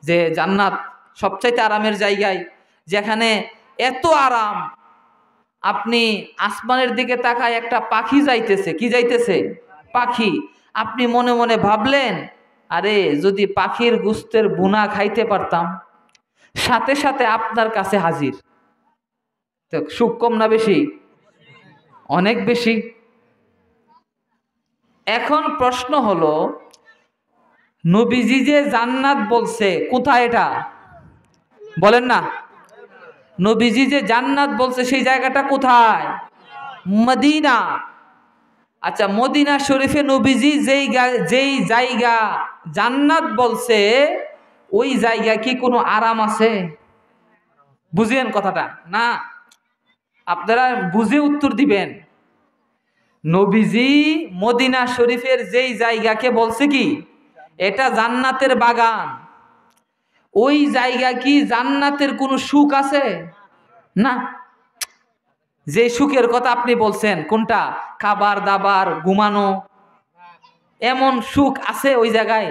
যে জান্নাত সবচাইতে আরামের জায়গায়, যেখানে এত আরাম। আপনি আসমানের দিকে তাকায় একটা পাখি যাইতেছে, কি যাইতেছে? পাখি। আপনি মনে মনে ভাবলেন, আরে যদি পাখির গোস্তের বুনা খাইতে পারতাম, সাথে সাথে আপনার কাছে হাজির। তো সুখ কম না বেশি? অনেক বেশি। এখন প্রশ্ন হলো, নবীজি যে জান্নাত বলছে, কোথায় এটা বলেন না? নবীজি যে জান্নাত বলছে সেই জায়গাটা কোথায়? মদিনা। আচ্ছা, মদিনা শরীফে নবীজি যেই জায়গা জান্নাত বলছে, ওই জায়গা কি কোনো আরাম আছে? বুঝেন কথাটা না? আপনারা বুঝে উত্তর দিবেন। নবীজি মদিনা শরীফের যেই জায়গাকে বলছে কি এটা জান্নাতের বাগান, ওই জায়গা কি জান্নাতের কোনো সুখ আছে? না। যে সুখের কথা আপনি বলছেন কোনটা? খাবার দাবার, ঘুমানো, এমন সুখ আছে ওই জায়গায়?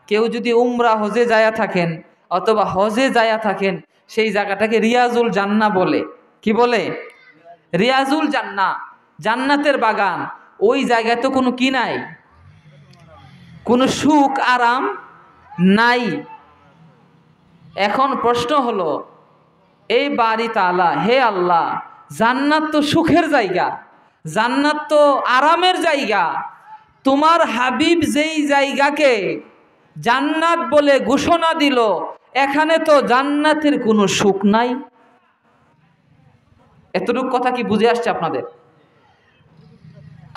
কেউ যদি উমরা হজে যায়া থাকেন অথবা হজে যায়া থাকেন, সেই জায়গাটাকে রিয়াজুল জান্নাহ বলে। কি বলে? রিয়াজুল জান্নাহ, জান্নাতের বাগান। ওই জায়গায় তো কোনো কি নাই, কোনো সুখ আরাম নাই। এখন প্রশ্ন হলো, এই বাড়ি তাআলা, হে আল্লাহ, জান্নাত তো সুখের জায়গা, জান্নাত তো আরামের জায়গা, তোমার হাবিব যেই জায়গাকে জান্নাত বলে ঘোষণা দিল, এখানে তো জান্নাতের কোনো সুখ নাই। এতটুকু কথা কি বুঝে আসছে আপনাদের?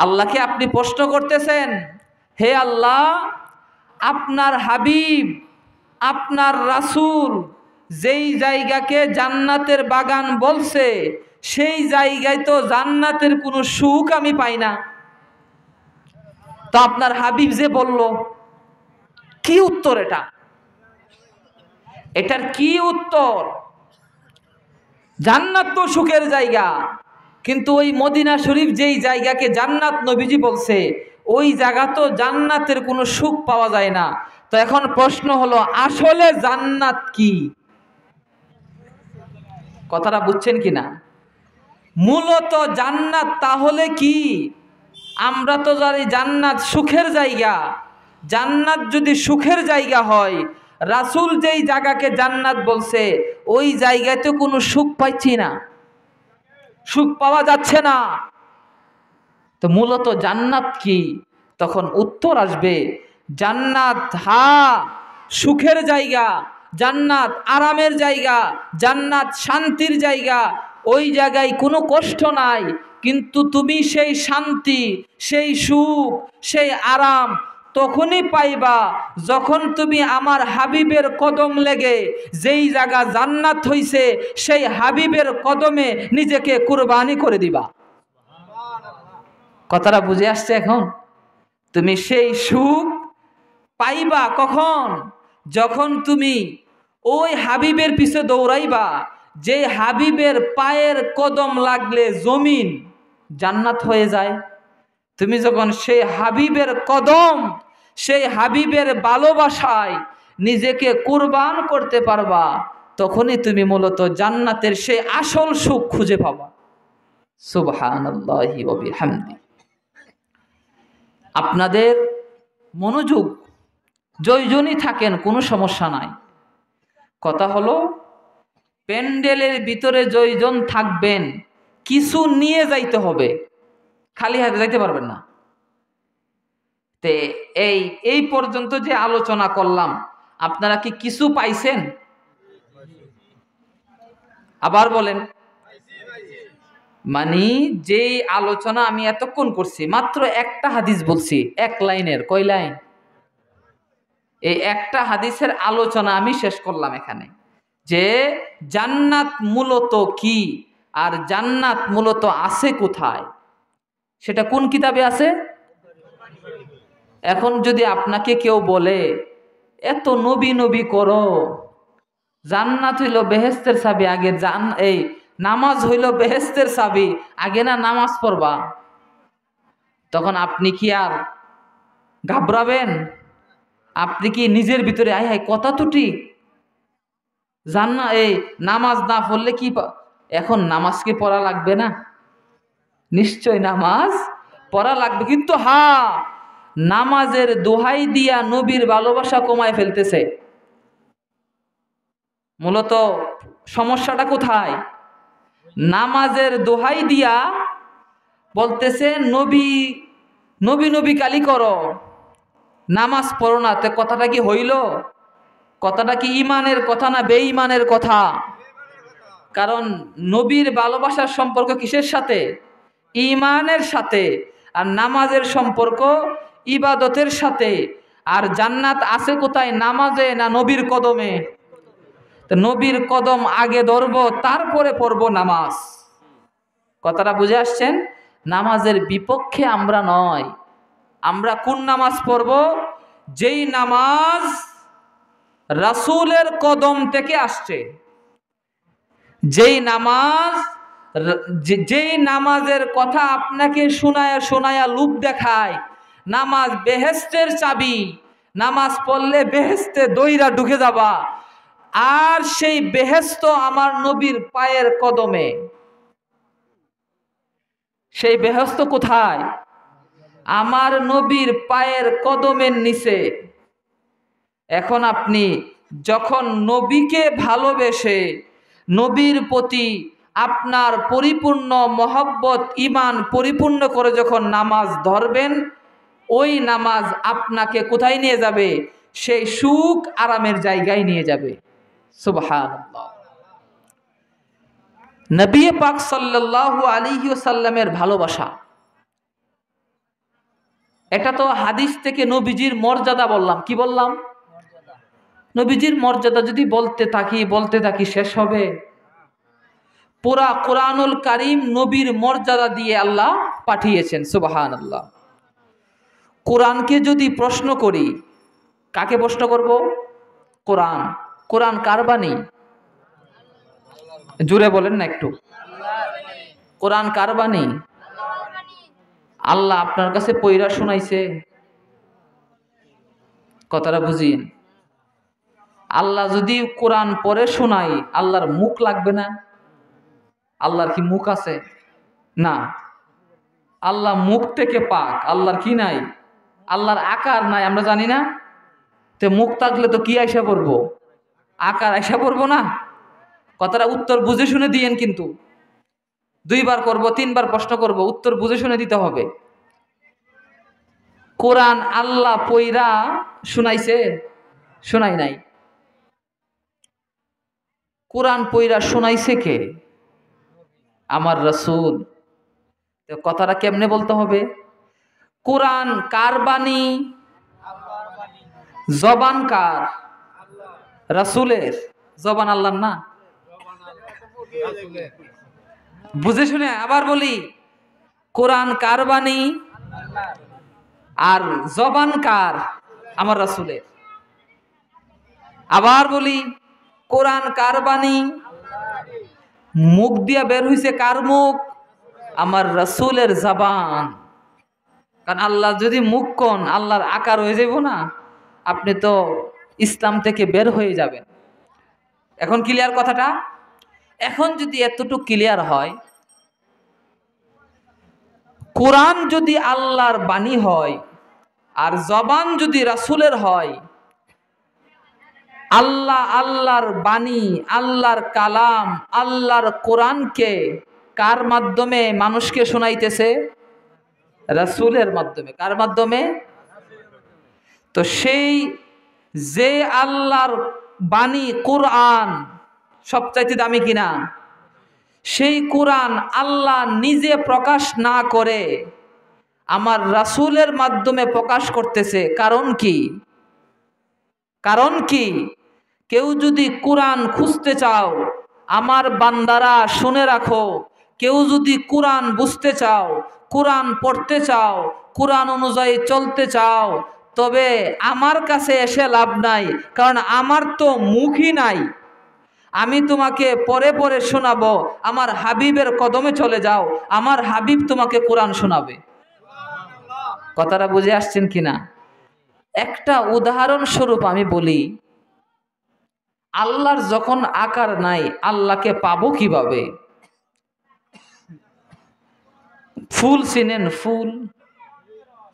আল্লাহকে আপনি প্রশ্ন করতেছেন, হে আল্লাহ, আপনার হাবিব, আপনার রাসূল যেই জায়গাকে জান্নাতের বাগান বলছে, সেই জায়গায় তো জান্নাতের কোনো সুখ আমি পাই না। তো আপনার হাবিব যে বলল, কি উত্তর এটা? এটার কি উত্তর? জান্নাত তো সুখের জায়গা, কিন্তু ওই মদিনা শরীফ যেই জায়গাকে জান্নাত নবীজি বলছে, ওই জায়গা তো জান্নাতের কোনো সুখ পাওয়া যায় না। তো এখন প্রশ্ন হলো, আসলে জান্নাত কি? কথাটা বুঝছেন কিনা? মূলত জান্নাত তাহলে কি? আমরা তো জানি জান্নাত সুখের জায়গা। জান্নাত যদি সুখের জায়গা হয়, রাসূল যেই জায়গাকে জান্নাত বলছে, ওই জায়গায় তো কোনো সুখ পাচ্ছি না, সুখ পাওয়া যাচ্ছে না। তো মূলত জান্নাত কি? তখন উত্তর আসবে, জান্নাত সুখের জায়গা, জান্নাত আরামের জায়গা, জান্নাত শান্তির জায়গা। ওই জায়গায় কোনো কষ্ট নাই, কিন্তু তুমি সেই শান্তি, সেই সুখ, সেই আরাম তখনই পাইবা যখন তুমি আমার হাবিবের কদম লেগে, যেই জায়গা জান্নাত হইছে, সেই হাবিবের কদমে নিজেকে কুরবানি করে দিবা। কথাটা বুঝে আসছে এখন? তুমি সেই সুখ পাইবা কখন? যখন তুমি ওই হাবিবের পিছে দৌড়াইবা, যে হাবিবের পায়ের কদম লাগলে জমিন জান্নাত হয়ে যায়। তুমি যখন সেই হাবিবের কদম, সেই হাবিবের ভালোবাসায় নিজেকে কুরবান করতে পারবা, তখনই তুমি মূলত জান্নাতের সেই আসল সুখ খুঁজে পাবা। সুবহানাল্লাহি ওয়া বিহামদি। আপনাদের মনোযোগ জয়জনই থাকেন, কোনো সমস্যা নাই। কথা হলো প্যান্ডেলের ভিতরে জয়জন থাকবেন, কিছু নিয়ে যাইতে হবে, খালি হাতে যাইতে পারবেন না। তে এই পর্যন্ত যে আলোচনা করলাম, আপনারা কি কিছু পাইছেন? আবার বলেন। মানে যেই আলোচনা আমি এতক্ষণ করছি, মাত্র একটা হাদিস বলছি, এক লাইনের, কয় লাইন? এই একটা হাদিসের আলোচনা আমি শেষ করলাম এখানে, যে জান্নাত মূলত কি আর জান্নাত মূলত আছে কোথায়, সেটা কোন কিতাবে আছে? এখন যদি আপনাকে কেউ বলে এত নবী নবী করো, জান্নাত হইল বেহেস্তের চাবি, আগে এই নামাজ হইল বেহেস্তের চাবি, আগে না নামাজ পড়বা, তখন আপনি কি আর ঘাবড়াবেন? আপনি কি নিজের ভিতরে আয় হায় কথা তো ঠিক, এই নামাজ না পড়লে কি, এখন নামাজ কি পড়া লাগবে না? নিশ্চয় নামাজ পড়া লাগবে, কিন্তু নামাজের দোহাই দিয়া নবীর ভালোবাসা কমায় ফেলতেছে। মূলত সমস্যাটা কোথায়? নামাজের দোহাই দিয়া বলতেছে নবী নবী নবী কালি করো, নামাজ পড়ো না। তে কথাটা কি হইল? কথাটা কি ইমানের কথা না বেঈমানের কথা? কারণ নবীর ভালোবাসার সম্পর্ক কিসের সাথে? ইমানের সাথে। আর নামাজের সম্পর্ক ইবাদতের সাথে। আর জান্নাত আছে কোথায়? নামাজে না নবীর কদমে? তো নবীর কদম আগে ধরব, তারপরে পড়ব নামাজ। কথাটা বুঝে আসছেন? নামাজের বিপক্ষে আমরা নয়। আমরা কোন নামাজ পড়ব? যেই নামাজ রাসূলের কদম থেকে আসছে, যেই নামাজের কথা আপনাকে শোনায়া শোনায়া লোভ দেখায়, নামাজ বেহেশতের চাবি, নামাজ পড়লে বেহেশতে দইরা ঢুকে যাবা, আর সেই বেহেশত আমার নবীর পায়ের কদমে। সেই বেহেশত কোথায়? আমার নবীর পায়ের কদমের নিচে। এখন আপনি যখন নবীকে ভালোবেসে নবীর প্রতি আপনার পরিপূর্ণ মহব্বত ঈমান পরিপূর্ণ করে যখন নামাজ ধরবেন, ওই নামাজ আপনাকে কোথায় নিয়ে যাবে? সেই সুখ আরামের জায়গায় নিয়ে যাবে। সুবহানাল্লাহ। নবী পাক সাল্লাল্লাহু আলাইহি ওয়াসাল্লামের ভালোবাসা, এটা তো হাদিস থেকে নবীজির মর্যাদা বললাম। কি বললাম? নবীজির মর্যাদা যদি বলতে থাকি শেষ হবে? পুরা কোরআনুল কারীম নবীর মর্যাদা দিয়ে আল্লাহ পাঠিয়েছেন। সুবহানাল্লাহ। কোরআনকে যদি প্রশ্ন করি, কাকে প্রশ্ন করব? কোরআন। কোরআন কার বাণী? জুড়ে বলেন না একটু। কোরআন কার বাণী? আল্লাহ আপনার কাছে পয়রা শোনাইছে? কথাটা বুঝিয়েন। আল্লাহ যদি কোরআন পড়ে শোনাই, আল্লাহর মুখ লাগবে না? আল্লাহর কি মুখ আছে? না। আল্লাহ মুখ থেকে পাক। আল্লাহর কি নাই? আল্লাহর আকার নাই, আমরা জানি না? তো মুখ থাকলে তো কি আইসা পড়বো? আকার আইসা পড়বো না? কথাটা উত্তর বুঝে শুনে দিয়েন, কিন্তু 2 বার করব, 3 বার প্রশ্ন করব, উত্তর বুঝে শুনে দিতে হবে। কোরআন আল্লাহ পয়রা শুনাইছে? শোনাই নাই। কোরআন পয়রা শোনাইছে কে? আমার রাসূল। তো কথাটা কেমনে বলতে হবে? কোরআন কার বাণী? জবান কার? রাসূলের। জবান আল্লাহর না? বুঝে শুনে আবার বলি, কোরআন কার বাণী আর জবান কার? আমার রাসূলের। আবার বলি, কোরআন কার বাণী? মুখ দিয়া বের হইছে কার মুখ? আমার রাসূলের জবান। কারণ আল্লাহ যদি মুখ কোন, আল্লাহর আকার হয়ে যাব না? আপনি তো ইসলাম থেকে বের হয়ে যাবেন। এখন ক্লিয়ার কথাটা? এখন যদি এতটুকু ক্লিয়ার হয়, কোরআন যদি আল্লাহর বাণী হয়, আর জবান যদি রাসূলের হয়, আল্লাহ আল্লাহর বাণী, আল্লাহর কালাম, আল্লাহর কোরআনকে কার মাধ্যমে মানুষকে শোনাইতেছে? রাসূলের মাধ্যমে। কার মাধ্যমে? তো সেই যে আল্লাহর বাণী কোরআন সবচাইতে দামি কিনা, সেই কোরআন আল্লাহ নিজে প্রকাশ না করে আমার রাসূলের মাধ্যমে প্রকাশ করতেছে। কারণ কি? কারণ কি? কেউ যদি কোরআন খুঁজতে চাও, আমার বান্দারা শুনে রাখো, কেউ যদি কোরআন বুঝতে চাও, কোরআন পড়তে চাও, কোরআন অনুযায়ী চলতে চাও, তবে আমার কাছে এসে লাভ নাই, কারণ আমার তো মুখই নাই। আমি তোমাকে পরে পরে শোনাবো, আমার হাবিবের কদমে চলে যাও, আমার হাবিব তোমাকে কোরআন শোনাবে। কথাটা বুঝে আসছেন কিনা? একটা উদাহরণ স্বরূপ আমি বলি, আল্লাহর যখন আকার নাই, আল্লাহকে পাবো কিভাবে? ফুল চিনেন? ফুল,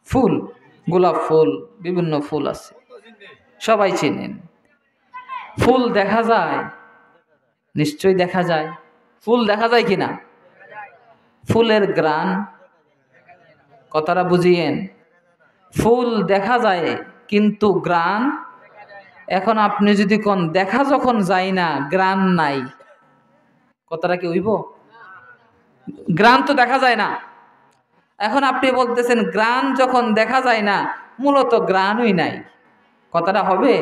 ফুল, গোলাপ ফুল, বিভিন্ন ফুল আছে, সবাই চিনেন। ফুল দেখা যায়? নিশ্চয়ই দেখা যায়। ফুল দেখা যায় কিনা? ফুলের ঘ্রাণ, কথাটা বুঝিয়েন। ফুল দেখা যায় কিন্তু ঘ্রাণ। এখন আপনি যদি কোন দেখা যখন যায় না, ঘ্রাণ নাই, কথাটা কি হইব? ঘ্রাণ তো দেখা যায় না। এখন আপনি বলতেছেন ঘ্রাণ যখন দেখা যায় না, মূলত ঘ্রাণই নাই, কথাটা হবে?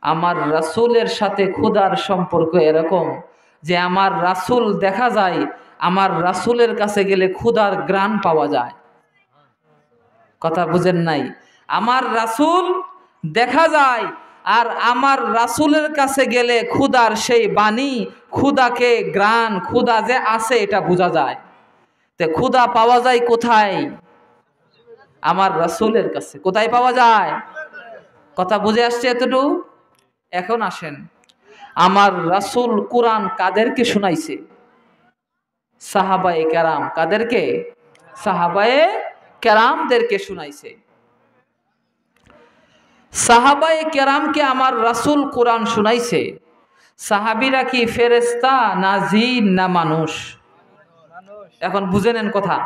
আমার রাসূলের সাথে খোদার সম্পর্ক এরকম যে আমার রাসূল দেখা যায়, আমার রাসূলের কাছে গেলে খোদার ঘ্রাণ পাওয়া যায়। কথা বুঝেন নাই? আমার রাসূল দেখা যায়, আর আমার রাসূলের কাছে গেলে খোদার সেই বাণী, খোদাকে ঘ্রাণ, খোদা যে আছে এটা বোঝা যায়। তে খোদা পাওয়া যায় কোথায়? আমার রাসূলের কাছে। কোথায় পাওয়া যায়? কথা বুঝে আসছে এতটুকু? এখন আসেন, আমার রাসূল কোরআন কাদেরকে শোনাইছে? সাহাবায়ে কেরাম। কাদেরকে? সাহাবায়ে কেরামদেরকে শোনাইছে। সাহাবায়ে কেরামকে আমার রাসূল কোরআন শোনাইছে। সাহাবীরা কি ফেরেশতা না জিন না মানুষ? এখন বুঝে নেন কথা।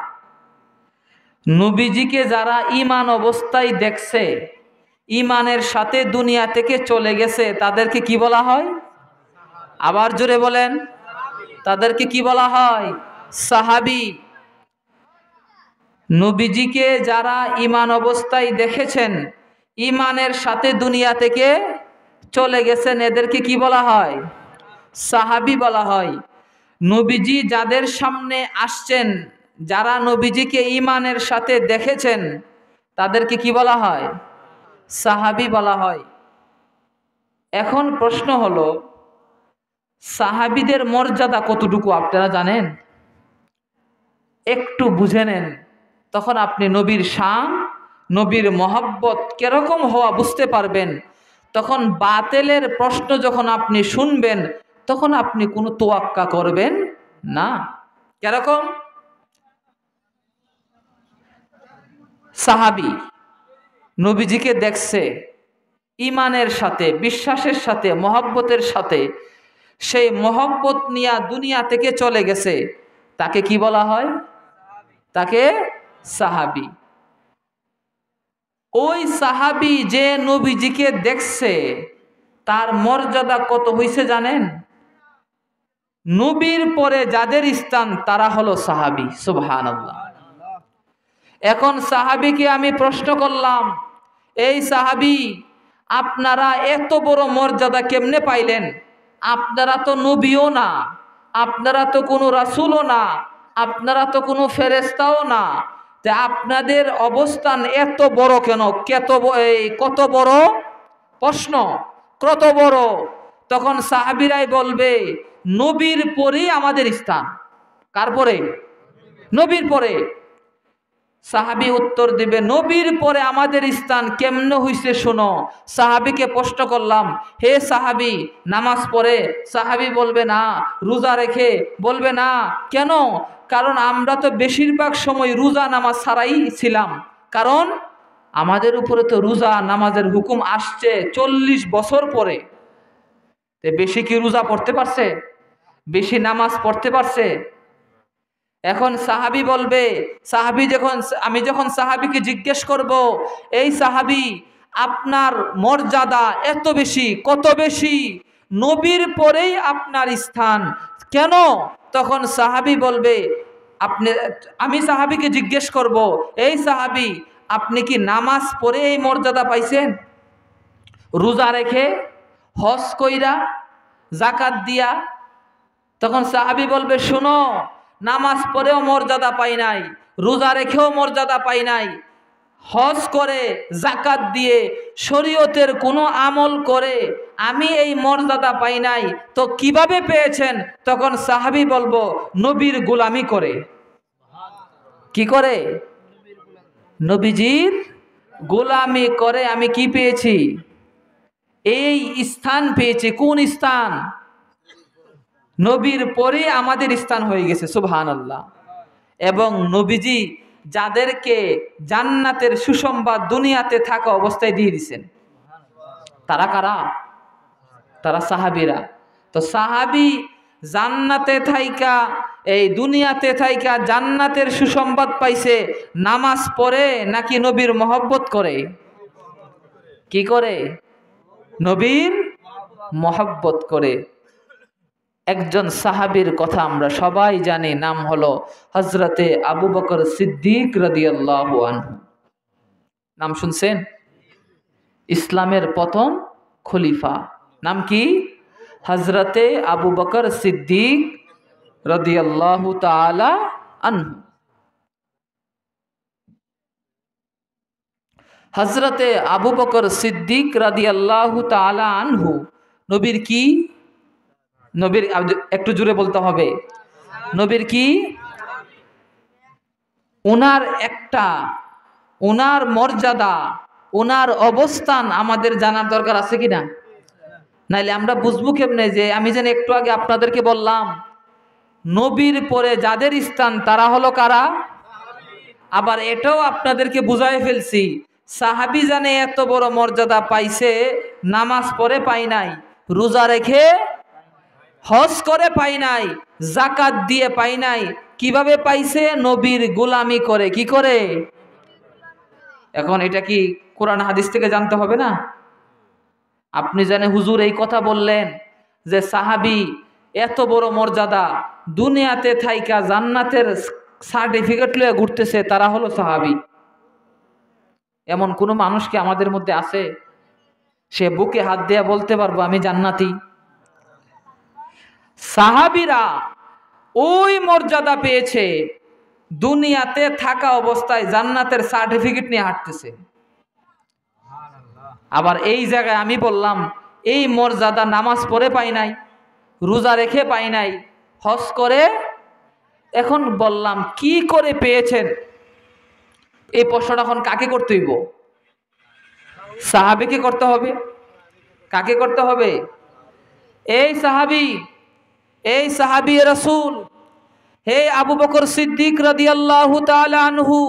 নবীজিকে যারা ঈমান অবস্থায় দেখছে, ঈমানের সাথে দুনিয়া থেকে চলে গেছে, তাদেরকে কি বলা হয়? আবার জোরে বলেন, তাদেরকে কি বলা হয়? সাহাবী। নবীজিকে যারা ঈমান অবস্থায় দেখেছেন, ঈমানের সাথে দুনিয়া থেকে চলে গেছেন, এদেরকে কি বলা হয়? সাহাবী বলা হয়। নবীজি যাদের সামনে আসছেন, যারা নবীজিকে ঈমানের সাথে দেখেছেন, তাদেরকে কি বলা হয়? সাহাবী বলা হয়। এখন প্রশ্ন হলো, সাহাবীদের মর্যাদা কতটুকু আপনারা জানেন? একটু বুঝে নেন, তখন আপনি নবীর শান, নবীর মহব্বত কিরকম হওয়া বুঝতে পারবেন। তখন বাতিলের প্রশ্ন যখন আপনি শুনবেন, তখন আপনি কোনো তোয়াক্কা করবেন না। কিরকম? সাহাবী নবীজিকে দেখছে, ঈমানের সাথে, বিশ্বাসের সাথে, মহব্বতের সাথে, সেই মহব্বত নিয়ে দুনিয়া থেকে চলে গেছে, তাকে কি বলা হয়? তাকে সাহাবী। ওই সাহাবী যে নবীজিকে দেখছে, তার মর্যাদা কত হইছে জানেন? নবীর পরে যাদের স্থান, তারা হলো সাহাবী। সুবহানাল্লাহ। এখন সাহাবীকে আমি প্রশ্ন করলাম, এই সাহাবী, আপনারা এত বড় মর্যাদা কেমনে পাইলেন? আপনারা তো নবীও না, আপনারা তো কোনো রাসূলও না, আপনারা তো কোনো ফেরেশতাও না, তা আপনাদের অবস্থান এত বড় কেন? কত বড়? প্রশ্ন কত বড়? তখন সাহাবীরাই বলবে, নবীর পরেই আমাদের স্থান। কার পরে? নবীর পরে। সাহাবী উত্তর দিবে, নবীর পরে আমাদের স্থান কেমনে হইছে শোনো। সাহাবীকে প্রশ্ন করলাম, হে সাহাবী, নামাজ পড়ে? সাহাবী বলবে না। রোজা রেখে? বলবে না। কেন? কারণ আমরা তো বেশিরভাগ সময় রোজা নামাজ ছাড়াই ছিলাম। কারণ আমাদের উপরে তো রোজা নামাজের হুকুম আসছে 40 বছর পরে। বেশি কি রোজা পড়তে পারছে? বেশি নামাজ পড়তে পারছে? এখন সাহাবী বলবে, আমি যখন সাহাবীকে জিজ্ঞেস করব, এই সাহাবী আপনার মর্যাদা এত বেশি, কত বেশি, নবীর পরেই আপনার স্থান কেন? তখন সাহাবী বলবে, আমি সাহাবীকে জিজ্ঞেস করব, এই সাহাবী আপনি কি নামাজ পড়ে এই মর্যাদা পাইছেন? রোজা রেখে, হজ কইরা, যাকাত দিয়া? তখন সাহাবী বলবে, শোনো, নামাজ পড়েও মর্যাদা পাই নাই, রোজা রেখেও মর্যাদা পাই নাই, হজ করে যাকাত দিয়ে শরীয়তের কোনো আমল করে আমি এই মর্যাদা পাই নাই, তো কিভাবে পেয়েছেন? তখন সাহাবী বলবো, নবীর গোলামি করে। কি করে? নবীজির গোলামি করে আমি কি পেয়েছি? এই স্থান পেয়েছি। কোন স্থান? নবীর পরে আমাদের স্থান হয়ে গেছে। সুবহানাল্লাহ। এবং নবীজি যাদেরকে জান্নাতের সুসংবাদ দুনিয়াতে থাকা অবস্থায় দিয়ে দিয়েছেন, তারা কারা? তারা সাহাবীরা। তো সাহাবী জান্নাতে থাইকা, এই দুনিয়াতে থাইকা জান্নাতের সুসংবাদ পাইছে নামাজ পড়ে নাকি নবীর মহব্বত করে? কি করে? নবীর মহব্বত করে। একজন সাহাবীর কথা আমরা সবাই জানি, নাম হলো হযরতে আবু বকর সিদ্দিক রাদিয়াল্লাহু আনহু। নাম শুনছেন? ইসলামের প্রথম খলিফা। নাম কি? হযরতে আবু বকর সিদ্দিক রাদিয়াল্লাহু তাআলা আনহু। হযরতে আবু বকর সিদ্দিক রাদিয়াল্লাহু তাআলা আনহু নবীর কি? নবীর, একটু জোরে বলতে হবে, নবীর কি? ওনার মর্যাদা, ওনার অবস্থান আমাদের জানার দরকার আছে কিনা? নাইলে আমরা বুঝবো কেমনে যে, আমি যেন একটু আগে আপনাদেরকে বললাম নবীর পরে যাদের স্থান তারা হলো কারা? আবার এটাও আপনাদেরকে বুঝাই ফেলছি, সাহাবী জানে এত বড় মর্যাদা পাইছে, নামাজ পড়ে পাই নাই, রোজা রেখে হজ করে পাই নাই, যাকাত দিয়ে পাই নাই। কিভাবে পাইছে? নবীর গোলামি করে। কি করে? এখন এটা কি কোরআন হাদিস থেকে জানতে হবে না? আপনি জানে হুজুর এই কথা বললেন যে সাহাবী এত বড় মর্যাদা, দুনিয়াতে থাইকা জান্নাতের সার্টিফিকেট লয়ে ঘুরতেছে, তারা হলো সাহাবী। এমন কোন মানুষ কি আমাদের মধ্যে আছে সে বুকে হাত দিয়ে বলতে পারবো আমি জান্নাতি? সাহাবীরা ওই মর্যাদা পেয়েছে, দুনিয়াতে থাকা অবস্থায় জান্নাতের সার্টিফিকেট নিয়ে হাঁটতেছে। আবার এই জায়গায় আমি বললাম এই মর্যাদা নামাজ পড়ে পাই নাই, রোজা রেখে পাই নাই, হজ করে। এখন বললাম কি করে পেয়েছেন? এই প্রশ্নটা এখন কাকে করতে হইব? সাহাবীকে করতে হবে। কাকে করতে হবে? এই সাহাবী রাসূল, হে আবু বকর সিদ্দিক রাদিয়াল্লাহু তাআলা আনহু,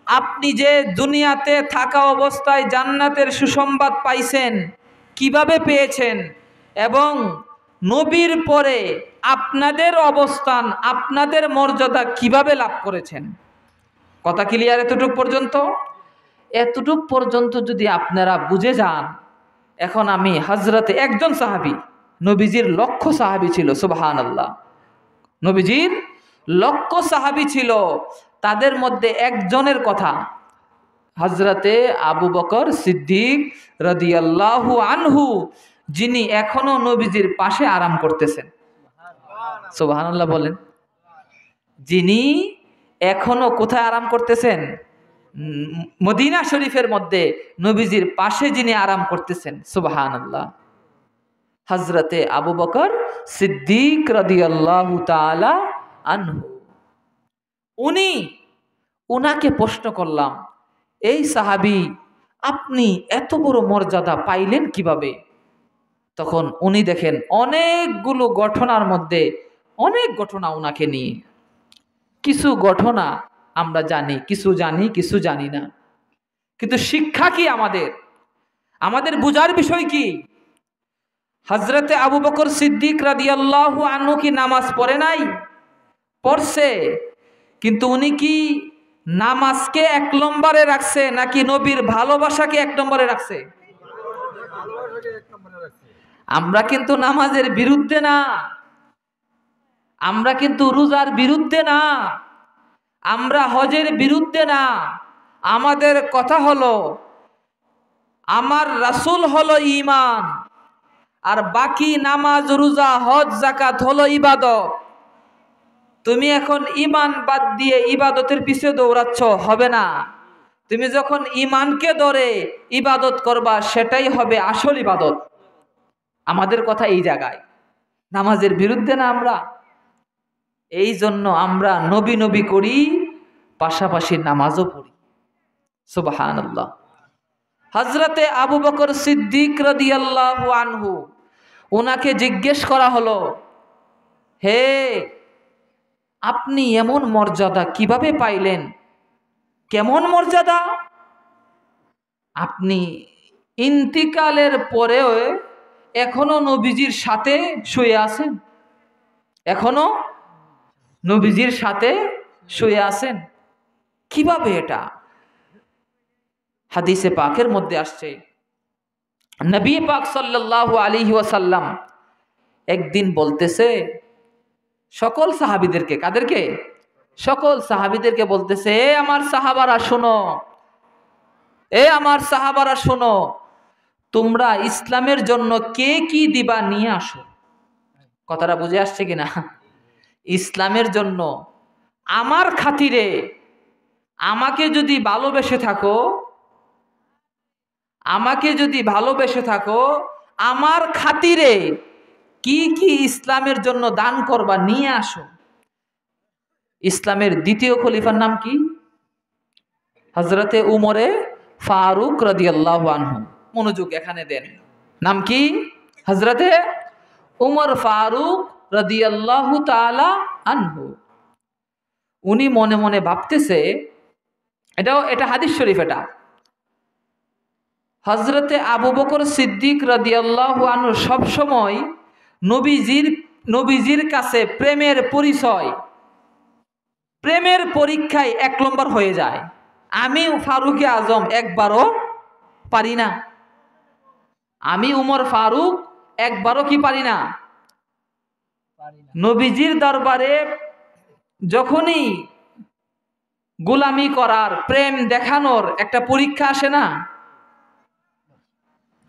আপনি যে দুনিয়াতে থাকা অবস্থায় জান্নাতের সুসংবাদ পাইছেন, কিভাবে পেয়েছেন? এবং নবীর পরে আপনাদের অবস্থান, আপনাদের মর্যাদা কিভাবে লাভ করেছেন? কথা ক্লিয়ার এতটুক পর্যন্ত? এতটুক পর্যন্ত যদি আপনারা বুঝে যান, এখন আমি হযরতে একজন সাহাবী, নবীজির লক্ষ সাহাবী ছিল, সুবহানাল্লাহ, নবীজির লক্ষ সাহাবী ছিল, তাদের মধ্যে একজনের কথা, হযরতে আবু বকর সিদ্দিক রাদিয়াল্লাহু আনহু, যিনি এখনো নবীজির পাশে আরাম করতেছেন। সুবহানাল্লাহ বলেন। যিনি এখনো কোথায় আরাম করতেছেন? মদিনা শরীফের মধ্যে নবীজির পাশে যিনি আরাম করতেছেন। সুবহানাল্লাহ। হযরতে আবু বকর সিদ্দিক রাদিয়াল্লাহু তাআলা আনহু। উনাকে প্রশ্ন করলাম, এই সাহাবী আপনি এত বড় মর্যাদা পাইলেন কিভাবে? তখন উনি দেখেন অনেকগুলো ঘটনার মধ্যে অনেক ঘটনা উনাকে নিয়ে। কিছু ঘটনা আমরা জানি, কিছু জানি না। কিন্তু শিক্ষা কি আমাদের বুঝার বিষয় কি? হযরতে আবু বকর সিদ্দিক রাদিয়াল্লাহু আনহু কি নামাজ পড়ে নাই? পড়ছে। কিন্তু উনি কি নামাজকে এক নম্বরে রাখছে নাকি নবীর ভালোবাসাকে এক নম্বরে রাখছে? আমরা কিন্তু নামাজের বিরুদ্ধে না, আমরা কিন্তু রোজার বিরুদ্ধে না, আমরা হজের বিরুদ্ধে না। আমাদের কথা হলো আমার রাসূল হলো ঈমান, আর বাকি নামাজ রোজা হজ যাকাত হলো ইবাদত। তুমি এখন ঈমান বাদ দিয়ে ইবাদতের পিছে দৌড়াচ্ছ, হবে না। তুমি যখন ঈমানকে ধরে ইবাদত করবা সেটাই হবে আসল ইবাদত। আমাদের কথা এই জায়গায়, নামাজের বিরুদ্ধে না আমরা। এই জন্য আমরা নবী নবী করি, পাশাপাশি নামাজও পড়ি। সুবহানাল্লাহ। হযরতে আবু বকর সিদ্দিক রাদিয়াল্লাহু আনহু, ওনাকে জিজ্ঞেস করা হলো, হে, আপনি এমন মর্যাদা কিভাবে পাইলেন? কেমন মর্যাদা? আপনি ইন্তিকালের পরেও এখনো নবীজির সাথে শুয়ে আছেন, এখনো নবীজির সাথে শুয়ে আছেন, কিভাবে এটা? হাদিসে পাকের মধ্যে আসছে, নবী পাক সাল্লাল্লাহু আলাইহি ওয়াসাল্লাম একদিন বলতেছে সকল সাহাবীদেরকে, কাদেরকে? সকল সাহাবীদেরকে বলতেছে, এ আমার সাহাবারা শোনো, এ আমার সাহাবারা শোনো, তোমরা ইসলামের জন্য কে কি দিবা নিয়ে আসো। কথাটা বুঝে আসছে কিনা? ইসলামের জন্য আমার খাতিরে আমাকে যদি ভালোবেসে থাকো, আমাকে যদি ভালোবেসে থাকো, আমার খাতিরে কি কি ইসলামের জন্য দান করবা নিয়ে আসো। ইসলামের দ্বিতীয় খলিফার নাম কি? হযরতে উমরে ফারুক রাদিয়াল্লাহু আনহু। মনোযোগ এখানে দেন। নাম কি? হযরতে উমর ফারুক রাদিয়াল্লাহু তাআলা আনহু। উনি মনে মনে ভাবতেছে, এটা হাদিস শরীফ, এটা হযরতে আবু বকর সিদ্দিক রাদিয়াল্লাহু আনহু সবসময় নবীজির কাছে প্রেমের পরিচয়, প্রেমের পরীক্ষায় এক নম্বর হয়ে যায়। আমি ফারুক আজম একবারও পারি না, আমি উমর ফারুক একবারও কি পারি না। নবীজির দরবারে যখনই গোলামি করার, প্রেম দেখানোর একটা পরীক্ষা আসে না,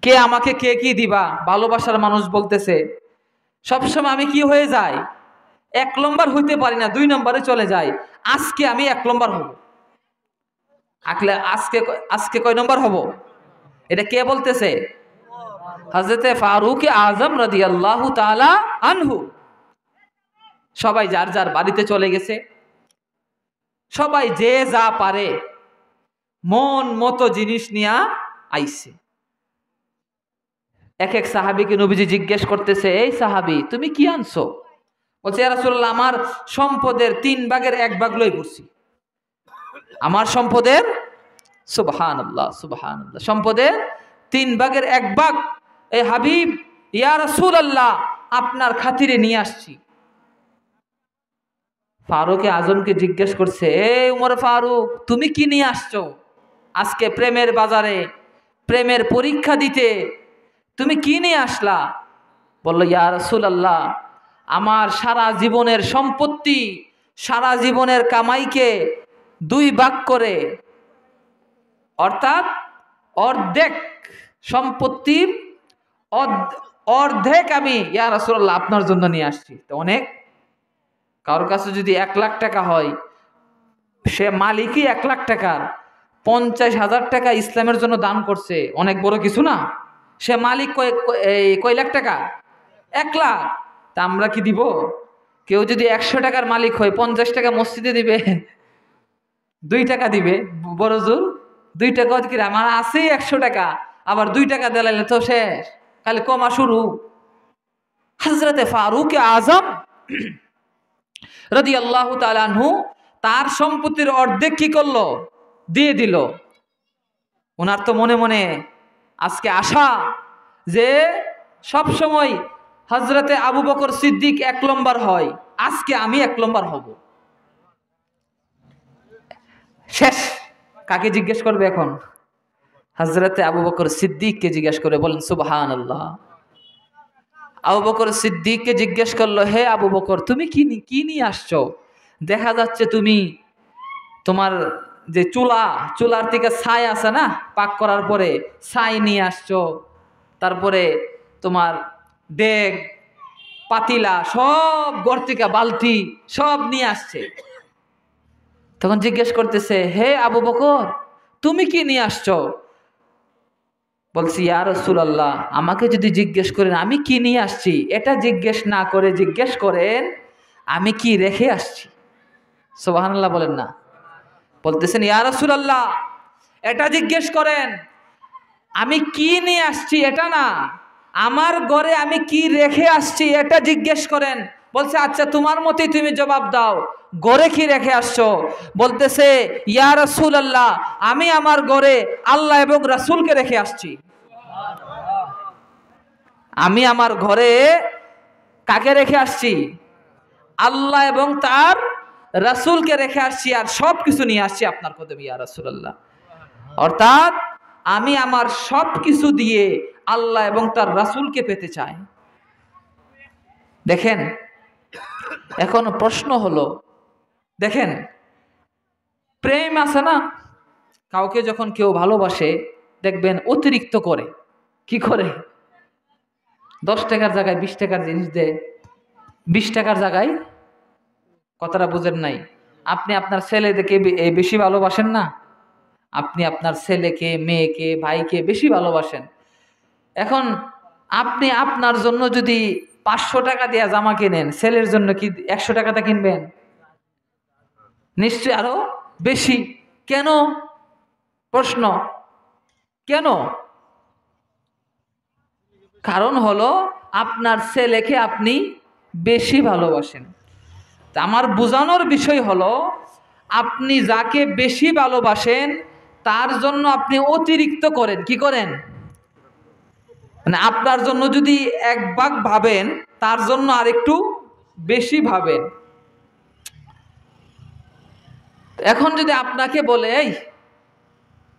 কে আমাকে কে কি দিবা, ভালোবাসার মানুষ বলতেছে, সবসময় আমি কি হয়ে যাই? এক নম্বর হইতে পারি না, দুই নম্বরে চলে যায়। আজকে আমি এক নম্বর হব। আজকে কয় নম্বর হব? এটা কে বলতেছে? হযরতে ফারুক আজম রাদিয়াল্লাহু তাআলা আনহু। সবাই যার যার বাড়িতে চলে গেছে, সবাই যে যা পারে মন মতো জিনিস নিয়ে আইছে। এক এক সাহাবীকে নবীজি জিজ্ঞেস করতেছে, এই সাহাবী তুমি কি আনছো? বলছে, ইয়া রাসূলুল্লাহ, আমার সম্পদের 3 ভাগের 1 ভাগ লই পড়ছি। আমার সম্পদের, সুবহানাল্লাহ সুবহানাল্লাহ, সম্পদের 3 ভাগের 1 ভাগ এই হাবিব ইয়া রাসূলুল্লাহ আপনার খাতিরে নিয়ে আসছি। ফারুক আজমকে জিজ্ঞেস করছে, এ উমর ফারুক, তুমি কি নিয়ে আসছো আজকে প্রেমের বাজারে, প্রেমের পরীক্ষা দিতে? তুমি কি নিয়ে আসলা? বলল, ইয়া রাসূলুল্লাহ, আমার সারা জীবনের সম্পত্তি, সারা জীবনের কামাইকে 2 ভাগ করে, অর্থাৎ অর্ধেক সম্পত্তির অর্ধেক আমি ইয়া রাসূলুল্লাহ আপনার জন্য নিয়ে আসছি। তো অনেক, কারোর কাছে যদি 1 লাখ টাকা হয়, সে মালিকই 1 লাখ টাকার, 50,000 টাকা ইসলামের জন্য দান করছে, অনেক বড় কিছু না? সে মালিক কয় লাখ টাকা? 1 লাখ। তা আমরা কি দিব? কেউ যদি 100 টাকার মালিক হয়, 50 টাকা মসজিদে দিবে, 2 টাকা দিবে, বড় জোর 2 টাকা। আমার আছে 100 টাকা, আবার 2 টাকা দিলাইলে তো শেষ, খালি কমা শুরু। হযরতে ফারুক আজম রাদিয়াল্লাহু তাআলা আনহু তার সম্পত্তির অর্ধেক কি করলো? দিয়ে দিল। ওনার তো মনে মনে আজকে আশা যে সব সময় হযরতে আবু বকর সিদ্দিক 1 নম্বর হয়, আজকে আমি 1 নম্বর হব। শেষ। কাকে জিজ্ঞেস করবে এখন? হযরতে আবু বকর সিদ্দিককে জিজ্ঞেস করে, বলেন সুবহানাল্লাহ। আবু বকর সিদ্দিককে জিজ্ঞেস করলো, হে আবু বকর, তুমি কি নিয়ে আসছো? দেখা যাচ্ছে তুমি তোমার যে চুলার থেকে ছাই আছে না, পাক করার পরে ছাই নিয়ে আসছো, তারপরে তোমার ডেক, পাতিলা, সব ঘর থেকে বালতি সব নিয়ে আসছে। তখন জিজ্ঞেস করতেছে, হে আবু বকর, তুমি কি নিয়ে আসছো? বলছি, ইয়া রাসূলুল্লাহ, আমাকে যদি জিজ্ঞেস করেন আমি কি নিয়ে আসছি, এটা জিজ্ঞেস না করে জিজ্ঞেস করেন আমি কি রেখে আসছি। সুবহানাল্লাহ বলেন না। বলতেছেন, ইয়া রাসূলুল্লাহ, এটা জিজ্ঞেস করেন আমি কি নিয়ে আসছি, এটা না, আমার ঘরে আমি কি রেখে আসছি এটা জিজ্ঞেস করেন। বলছে, আচ্ছা তোমার মতই তুমি জবাব দাও, ঘরে কি রেখে আসছো? বলতেছে, ইয়া রাসূলুল্লাহ, আমি আমার ঘরে আল্লাহ এবং রাসূলকে রেখে আসছি। আমি আমার ঘরে কাকে রেখে আসছি? আল্লাহ এবং তার রাসূলকে রেখে আসছি, আর সব কিছু নিয়ে আসছি আপনার কদমে ইয়া রাসূলুল্লাহ। অর্থাৎ আমি আমার সব কিছু দিয়ে আল্লাহ এবং তার রাসূলকে পেতে চাই। দেখেন, এখন প্রশ্ন হলো, দেখেন প্রেম আছে না, কাউকে যখন কেউ ভালোবাসে দেখবেন অতিরিক্ত করে। কি করে? 10 টাকার জায়গায় 20 টাকার জিনিস দেয়, 20 টাকার জায়গায়, কথাটা বুঝেন নাই? আপনি আপনার ছেলেদেরকে বেশি ভালোবাসেন না? আপনি আপনার ছেলেকে, মেয়েকে, ভাইকে বেশি ভালোবাসেন। এখন আপনি আপনার জন্য যদি 500 টাকা দিয়ে জামা কিনেন, ছেলের জন্য কি 100 টাকাতে কিনবেন? নিশ্চয় আরো বেশি। কেন? প্রশ্ন কেন? কারণ হলো আপনার ছেলেকে আপনি বেশি ভালোবাসেন। তা আমার বোঝানোর বিষয় হলো, আপনি যাকে বেশি ভালোবাসেন তার জন্য আপনি অতিরিক্ত করেন। কি করেন? মানে আপনার জন্য যদি 1 ভাগ ভাবেন, তার জন্য আরেকটু বেশি ভাবেন। এখন যদি আপনাকে বলে, এই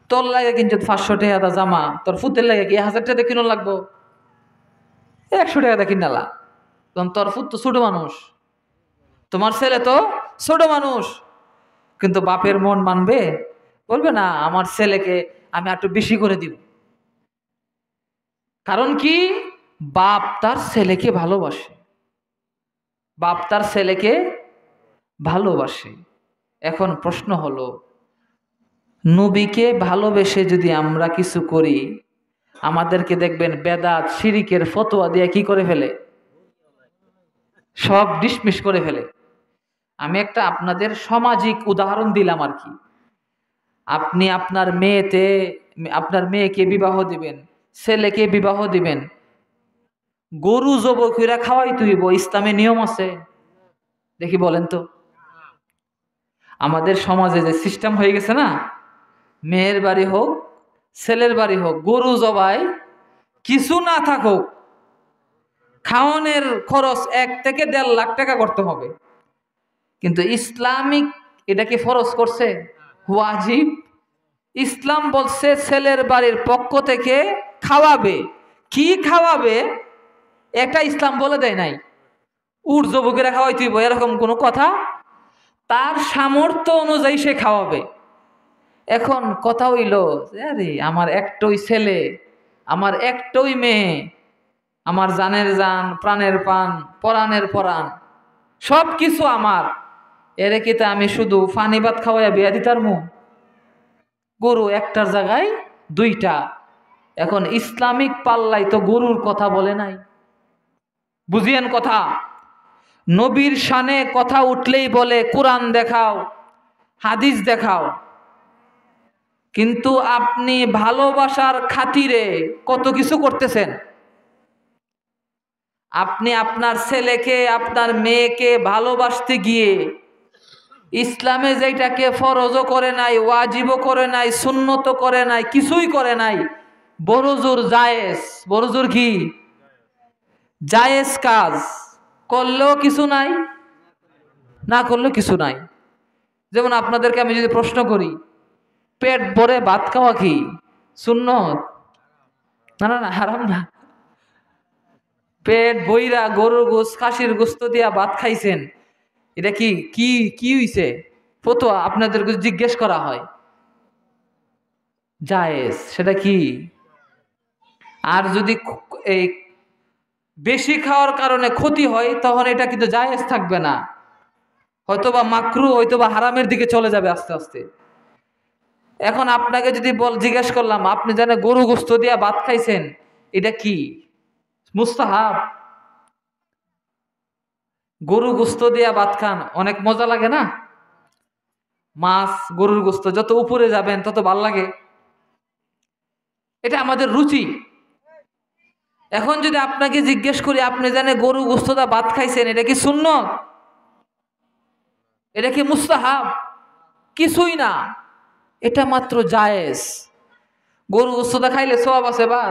তোর লাগে কিন্তু 500 টাকা জামা, তোর ফুতের লাগে কি 1000 টাকা কিনো লাগবো, 100 টাকা কিনালা, তখন তোর ফুত তো ছোট মানুষ, তোমার ছেলে তো ছোট মানুষ, কিন্তু বাপের মন মানবে? বলবে না, আমার ছেলেকে আমি একটু বেশি করে দিব। কারণ কি? বাপ তার ছেলেকে ভালোবাসে, বাপ তার ছেলেকে ভালোবাসে। এখন প্রশ্ন হলো, নবীকে ভালোবেসে যদি আমরা কিছু করি, আমাদেরকে দেখবেন বেদাত শিরিকের ফতোয়া দিয়ে কি করে ফেলে, সব ডিসমিস করে ফেলে। আমি একটা আপনাদের সামাজিক উদাহরণ দিলাম আর কি। আপনি আপনার মেয়েকে বিবাহ দিবেন, ছেলেকে বিবাহ দিবেন, গরু জবাই কইরা খাওয়াই তুইব, ইসলামে নিয়ম আছে? দেখি বলেন তো। আমাদের সমাজে যে সিস্টেম হয়ে গেছে না, মেয়ের বাড়ি হোক ছেলের বাড়ি হোক, গরু জবাই কিছু না থাকুক, খাওয়ানোর খরচ 1 থেকে 1.5 লাখ টাকা করতে হবে। কিন্তু ইসলামিক এটাকে ফরজ করছে, ওয়াজিব। ইসলাম বলছে ছেলের বাড়ির পক্ষ থেকে খাওয়াবে। কি খাওয়াবে এটা ইসলাম বলে দেয় নাই। উট জবুকেরা খাওয়াই তুই এরকম কোনো কথা, তার সামর্থ্য অনুযায়ী সে খাওয়াবে। এখন কথা হইল, আরে আমার একটাই ছেলে, আমার একটাই মেয়ে, আমার জানের জান, প্রাণের প্রাণ, পরাণের পরাণ, সব কিছু আমার, এর কি তা আমি শুধু ফানি ভাত খাওয়াইয়া বিয়া দিতার মু? গরু একটার জায়গায় 2টা। এখন ইসলামিক পাল্লাই তো গরুর কথা বলে নাই। বুঝিয়েন কথা। নবীর শানে কথা উঠলেই বলে কোরআন দেখাও, হাদিস দেখাও। কিন্তু আপনি ভালোবাসার খাতিরে কত কিছু করতেছেন। আপনি আপনার ছেলেকে, আপনার মেয়েকে ভালোবাসতে গিয়ে ইসলামে যেটাকে ফরজও করে নাই, ওয়াজিবও করে নাই, সুন্নতও করে নাই, কিছুই করে নাই, বড়জোর জায়েজ। বড়জোর কি? জায়েজ কাজ করলেও কিছু নাই, না করলেও কিছু নাই। যেমন আপনাদেরকে আমি যদি প্রশ্ন করি, পেট ভরে ভাত খাওয়া কি সুন্নত? না না না, হারাম না। পেট বইরা গরুর গোস্ত, খাসির গোস্ত দিয়া ভাত খাইছেন, এটা কি কি কি হইছে? ফতোয়া আপনাদেরকে জিজ্ঞেস করা হয়, জায়েজ, সেটা কি? আর যদি এই বেশি খাওয়ার কারণে ক্ষতি হয়, তখন এটা কিন্তু জায়েজ থাকবে না, হয়তোবা মাকরু, হয়তোবা হারামের দিকে চলে যাবে আস্তে আস্তে। এখন আপনাকে যদি জিজ্ঞেস করলাম, আপনি জানেন গরু গোস্ত দিয়া ভাত খাইছেন, এটা কি মুস্তাহাব? গরু গোস্ত দিয়া ভাত খান, অনেক মজা লাগে না? মাছ, গরুর গোস্ত যত উপরে যাবেন তত ভাল লাগে, এটা আমাদের রুচি। এখন যদি আপনাকে জিজ্ঞেস করি, আপনি জানেন গরু গোস্ত দা ভাত খাইছেন, এটা কি সুন্নত? এটা কি মুস্তাহাব? কিছুই না, এটা মাত্র জায়েজ। গরু গোস্ত দা খাইলে সওয়াব আছে বা?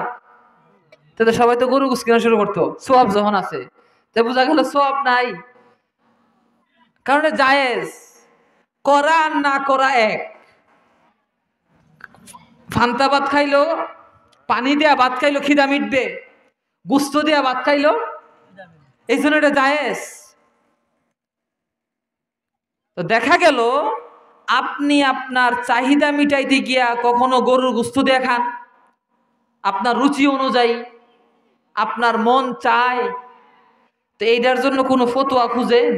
তাহলে সবাই তো গরু গোস্ত কেনা শুরু করতো সওয়াব যখন আছে, তা বোঝা গেল সওয়াব নাই, কারণ জায়েজ। করা আর না করা এক। ফান্তা ভাত খাইলো, পানি দেয়া ভাত খাইলো খিদা মিটবে, গুস্ত দেয়া ভাত খাইলো, এই জন্য এটা জায়েজ। তো দেখা গেল আপনি আপনার চাহিদা মিটাইতে গিয়া কখনো গরুর গুস্ত দিয়ে খান, আপনার রুচি অনুযায়ী, আপনার মন চায়, তো এইটার জন্য কোনো ফতোয়া খুঁজেন?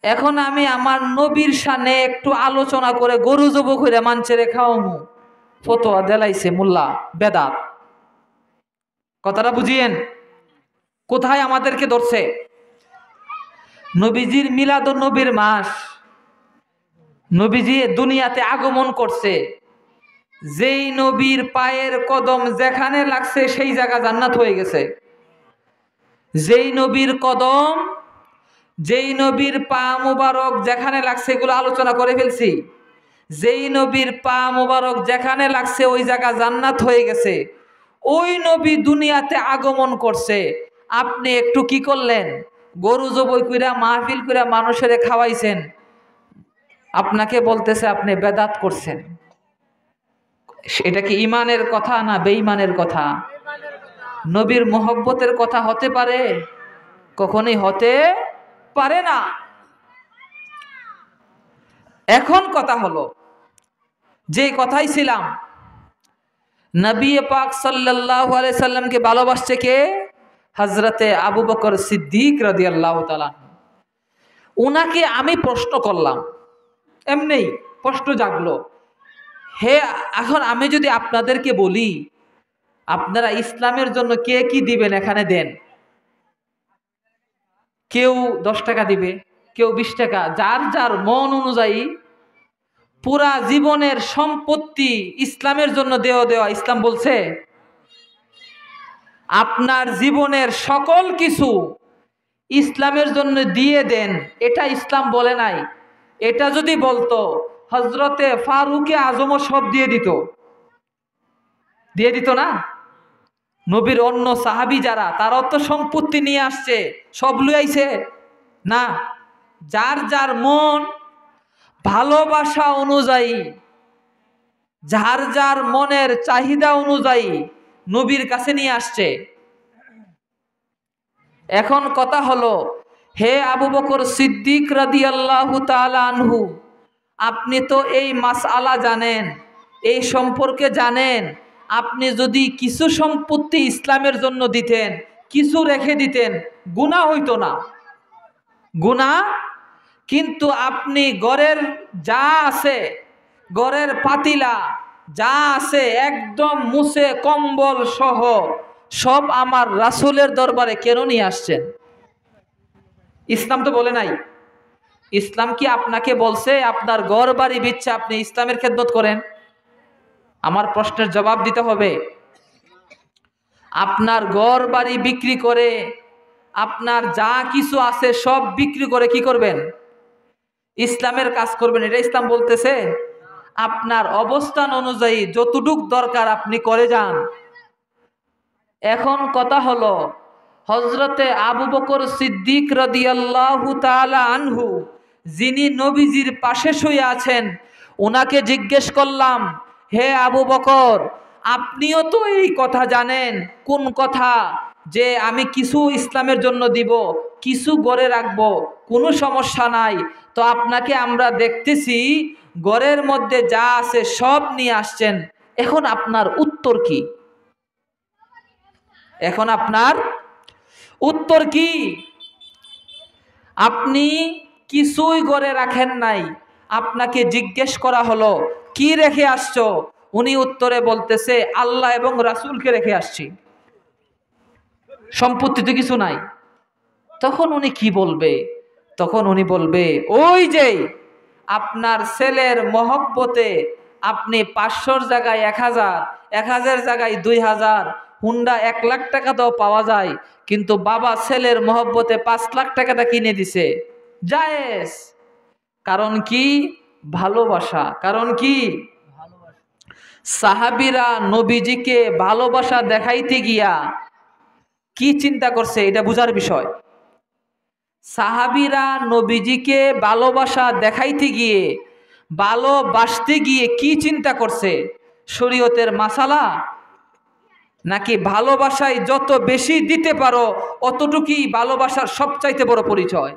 এখন আমি আমার নবীর শানে একটু আলোচনা করে গরু জব করে মানছেরে খাওয়ামু, ফতোয়া দেলাইছে মোল্লা বেদাত। কথাটা বুঝিয়েন কোথায় আমাদেরকে ধরছে। নবীজির মিলাদুন নবীর মাস, নবীজি দুনিয়াতে আগমন করছে, যেই নবীর পায়ের কদম যেখানে লাগছে সেই জায়গা জান্নাত হয়ে গেছে। যেই নবীর কদম, যেই নবীর পা মুবারক যেখানে লাগছে, এগুলো আলোচনা করে ফেলছি, যেই নবীর পা মুবারক যেখানে লাগছে ওই জায়গা জান্নাত হয়ে গেছে। ওই নবী দুনিয়াতে আগমন করছে, আপনি একটু কি করলেন? গরু জবাই কইরা মাহফিল কইরা মানুষের খাওয়াইছেন, আপনাকে বলতেছে আপনি বেদাত করছেন। এটা কি ইমানের কথা না বেঈমানের কথা? নবীর মোহব্বতের কথা হতে পারে? কখনোই হতে পারে না। এখন কথা হলো, যে কথাই ছিলাম, নবী পাক সাল্লাল্লাহু আলাইহি সাল্লামকে ভালোবাসছে কে? হযরতে আবু বকর সিদ্দিক রাদিয়াল্লাহু তাআলা। উনাকে আমি প্রশ্ন করলাম, এমনি প্রশ্ন জাগলো, হে, এখন আমি যদি আপনাদেরকে বলি, আপনারা ইসলামের জন্য কে কি দিবেন এখানে দেন। কেউ 10 টাকা দিবে, কেউ 20 টাকা, যার যার মন অনুযায়ী। পুরা জীবনের সম্পত্তি ইসলামের জন্য দেওয়া, ইসলাম বলছে? আপনার জীবনের সকল কিছু ইসলামের জন্য দিয়ে দেন, এটা ইসলাম বলে নাই। এটা যদি বলতো, হযরতে ফারুকে আজমও সব দিয়ে দিত না? নবীর অন্য সাহাবী যারা, তারাও তো সম্পত্তি নিয়ে আসছে, সব লুয়াইছে না। যার যার মন ভালোবাসা অনুযায়ী, যার যার মনের চাহিদা অনুযায়ী নবীর কাছে নিয়ে আসছে। এখন কথা হলো, হে আবু বকর সিদ্দিক রাদিয়াল্লাহু তাআলা আনহু, আপনি তো এই মাসআলা জানেন, এই সম্পর্কে জানেন। আপনি যদি কিছু সম্পত্তি ইসলামের জন্য দিতেন, কিছু রেখে দিতেন, গুনাহ হইতো না, গুনাহ। কিন্তু আপনি ঘরের যা আছে, ঘরের পাতিলা যা আছে, একদম মুছে কম্বল সহ সব আমার রাসূলের দরবারে কেন নিয়ে আসছেন? ইসলাম তো বলে নাই। ইসলাম কি আপনাকে বলছে আপনার ঘর বাড়ি বিচ্ছে আপনি ইসলামের খেদমত করেন? আমার প্রশ্নের জবাব দিতে হবে। আপনার ঘর বাড়ি বিক্রি করে, আপনার যা কিছু আছে সব বিক্রি করে কি করবেন? ইসলামের কাজ করবেন, এটা ইসলাম বলতেছে? আপনার অবস্থান অনুযায়ী যতটুক দরকার আপনি করে যান। এখন কথা হলো, হযরতে আবু বকর সিদ্দিক রাদিয়াল্লাহু তাআলা আনহু, যিনি নবীজির পাশে শুয়ে আছেন, ওনাকে জিজ্ঞেস করলাম, হে আবু বকর, আপনিও তো এই কথা জানেন। কোন কথা? যে আমি কিছু ইসলামের জন্য দিব, কিছু গড়ে রাখবো, কোনো সমস্যা নাই। তো আপনাকে আমরা দেখতেছি ঘরের মধ্যে যা আছে সব নিয়ে আসছেন, এখন আপনার উত্তর কি? এখন আপনার উত্তর কি? আপনি কিছুই ঘরে রাখেন নাই, আপনাকে জিজ্ঞেস করা হলো কি রেখে আসছো? উনি উত্তরে বলতেছে, আল্লাহ এবং রাসূলকে রেখে আসছি, সম্পত্তি তো কিছু নাই। তখন উনি কি বলবে? তখন উনি বলবে, ওই যে আপনার ছেলের মহব্বতে আপনি 500-র জায়গায় 1000, 1000 জায়গায় 2000, হুন্ডা 1 লাখ টাকা দাও পাওয়া যায়, কিন্তু বাবা ছেলের মহব্বতে 5 লাখ টাকাটা কিনে দিছে, জায়েজ। কারণ কি? ভালোবাসা। কারণ কি? সাহাবীরা নবীজিকে ভালোবাসা দেখাইতে গিয়া কি চিন্তা করছে, এটা বুঝার বিষয়। সাহাবীরা নবীজিকে ভালোবাসা দেখাইতে গিয়ে, ভালোবাসতে গিয়ে কি চিন্তা করছে? শরীয়তের মাসালা, নাকি ভালোবাসায় যত বেশি দিতে পারো অতটুকুই ভালোবাসার সবচাইতে বড় পরিচয়?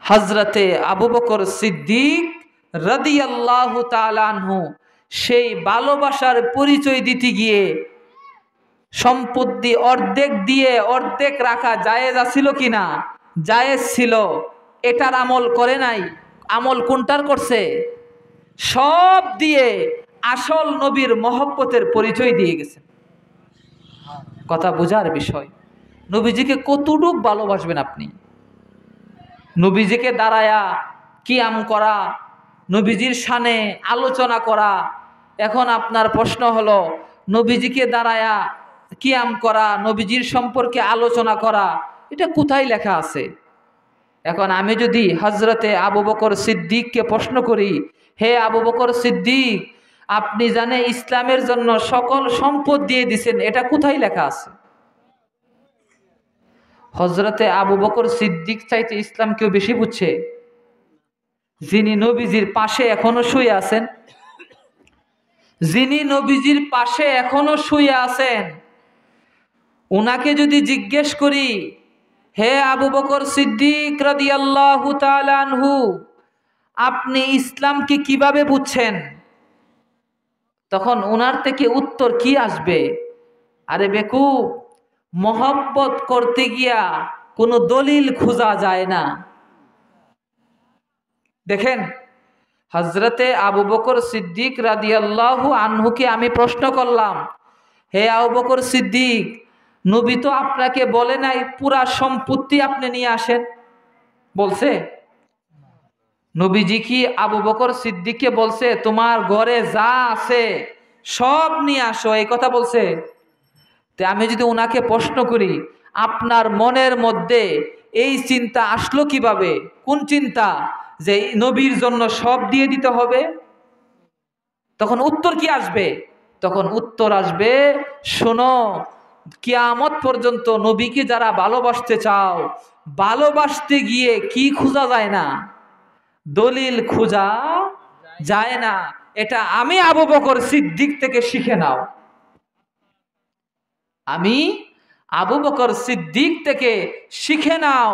হযরতে আবু বকর সিদ্দিক রাদিয়াল্লাহু তাআলা আনহু সেই ভালোবাসার পরিচয় দিতে গিয়ে সম্পত্তি অর্ধেক দিয়ে অর্ধেক রাখা জায়েজ ছিল কিনা? জায়েজ ছিল। এটার আমল করে নাই। আমল কোনটার করছে? সব দিয়ে আসল নবীর মহব্বতের পরিচয় দিয়ে গেছে। কথা বোঝার বিষয়। নবীজিকে কতটুক ভালোবাসবেন আপনি? নবীজিকে দাঁড়ায়া কিয়াম করা, নবীজির শানে আলোচনা করা। এখন আপনার প্রশ্ন হলো, নবীজিকে দাঁড়ায়া কিয়াম করা, নবীজির সম্পর্কে আলোচনা করা, এটা কোথায় লেখা আছে? এখন আমি যদি হযরতে আবু বকর সিদ্দিককে প্রশ্ন করি, হে আবু বকর সিদ্দিক, আপনি জানে ইসলামের জন্য সকল সম্পদ দিয়ে দিছেন, এটা কোথায় লেখা আছে? হযরতে আবু বকর সিদ্দিক চাইতে ইসলাম কেউ বেশি বুঝছে? যিনি নবীজির পাশে এখনো শুয়ে আছেন, যিনি নবীজির পাশে এখনো শুয়ে আছেন, উনাকে যদি জিজ্ঞেস করি, হে আবু বকর সিদ্দিক রাদিয়াল্লাহু তাআলা আনহু, আপনি ইসলামকে কিভাবে বুঝছেন? তখন ওনার থেকে উত্তর কি আসবে? আরে বেকুব, মহব্বত করতে গিয়া কোনো দলিল খোঁজা যায় না। দেখেন, হযরতে আবু বকর সিদ্দিক রাদিয়াল্লাহু আনহুকে আমি প্রশ্ন করলাম, হে আবু বকর সিদ্দিক, নবী তো আপনাকে বলে নাই পুরা সম্পত্তি আপনি নিয়ে আসেন, বলছে? নবীজি কি আবু বকর সিদ্দিককে বলছে তোমার ঘরে যা আছে সব নিয়ে আসো, এই কথা বলছে? তে আমি যদি ওনাকে প্রশ্ন করি, আপনার মনের মধ্যে এই চিন্তা আসলো কিভাবে? কোন চিন্তা? যে নবীর জন্য সব দিয়ে দিতে হবে? তখন উত্তর কি আসবে? তখন উত্তর আসবে, শোনো, কিয়ামত পর্যন্ত নবীকে যারা ভালোবাসতে চাও, ভালোবাসতে গিয়ে কি খোঁজা যায় না? দলিল খোঁজা যায় না। এটা আমি আবু বকর সিদ্দিক থেকে শিখে নাও। আমি আবু বকর সিদ্দিক থেকে শিখে নাও,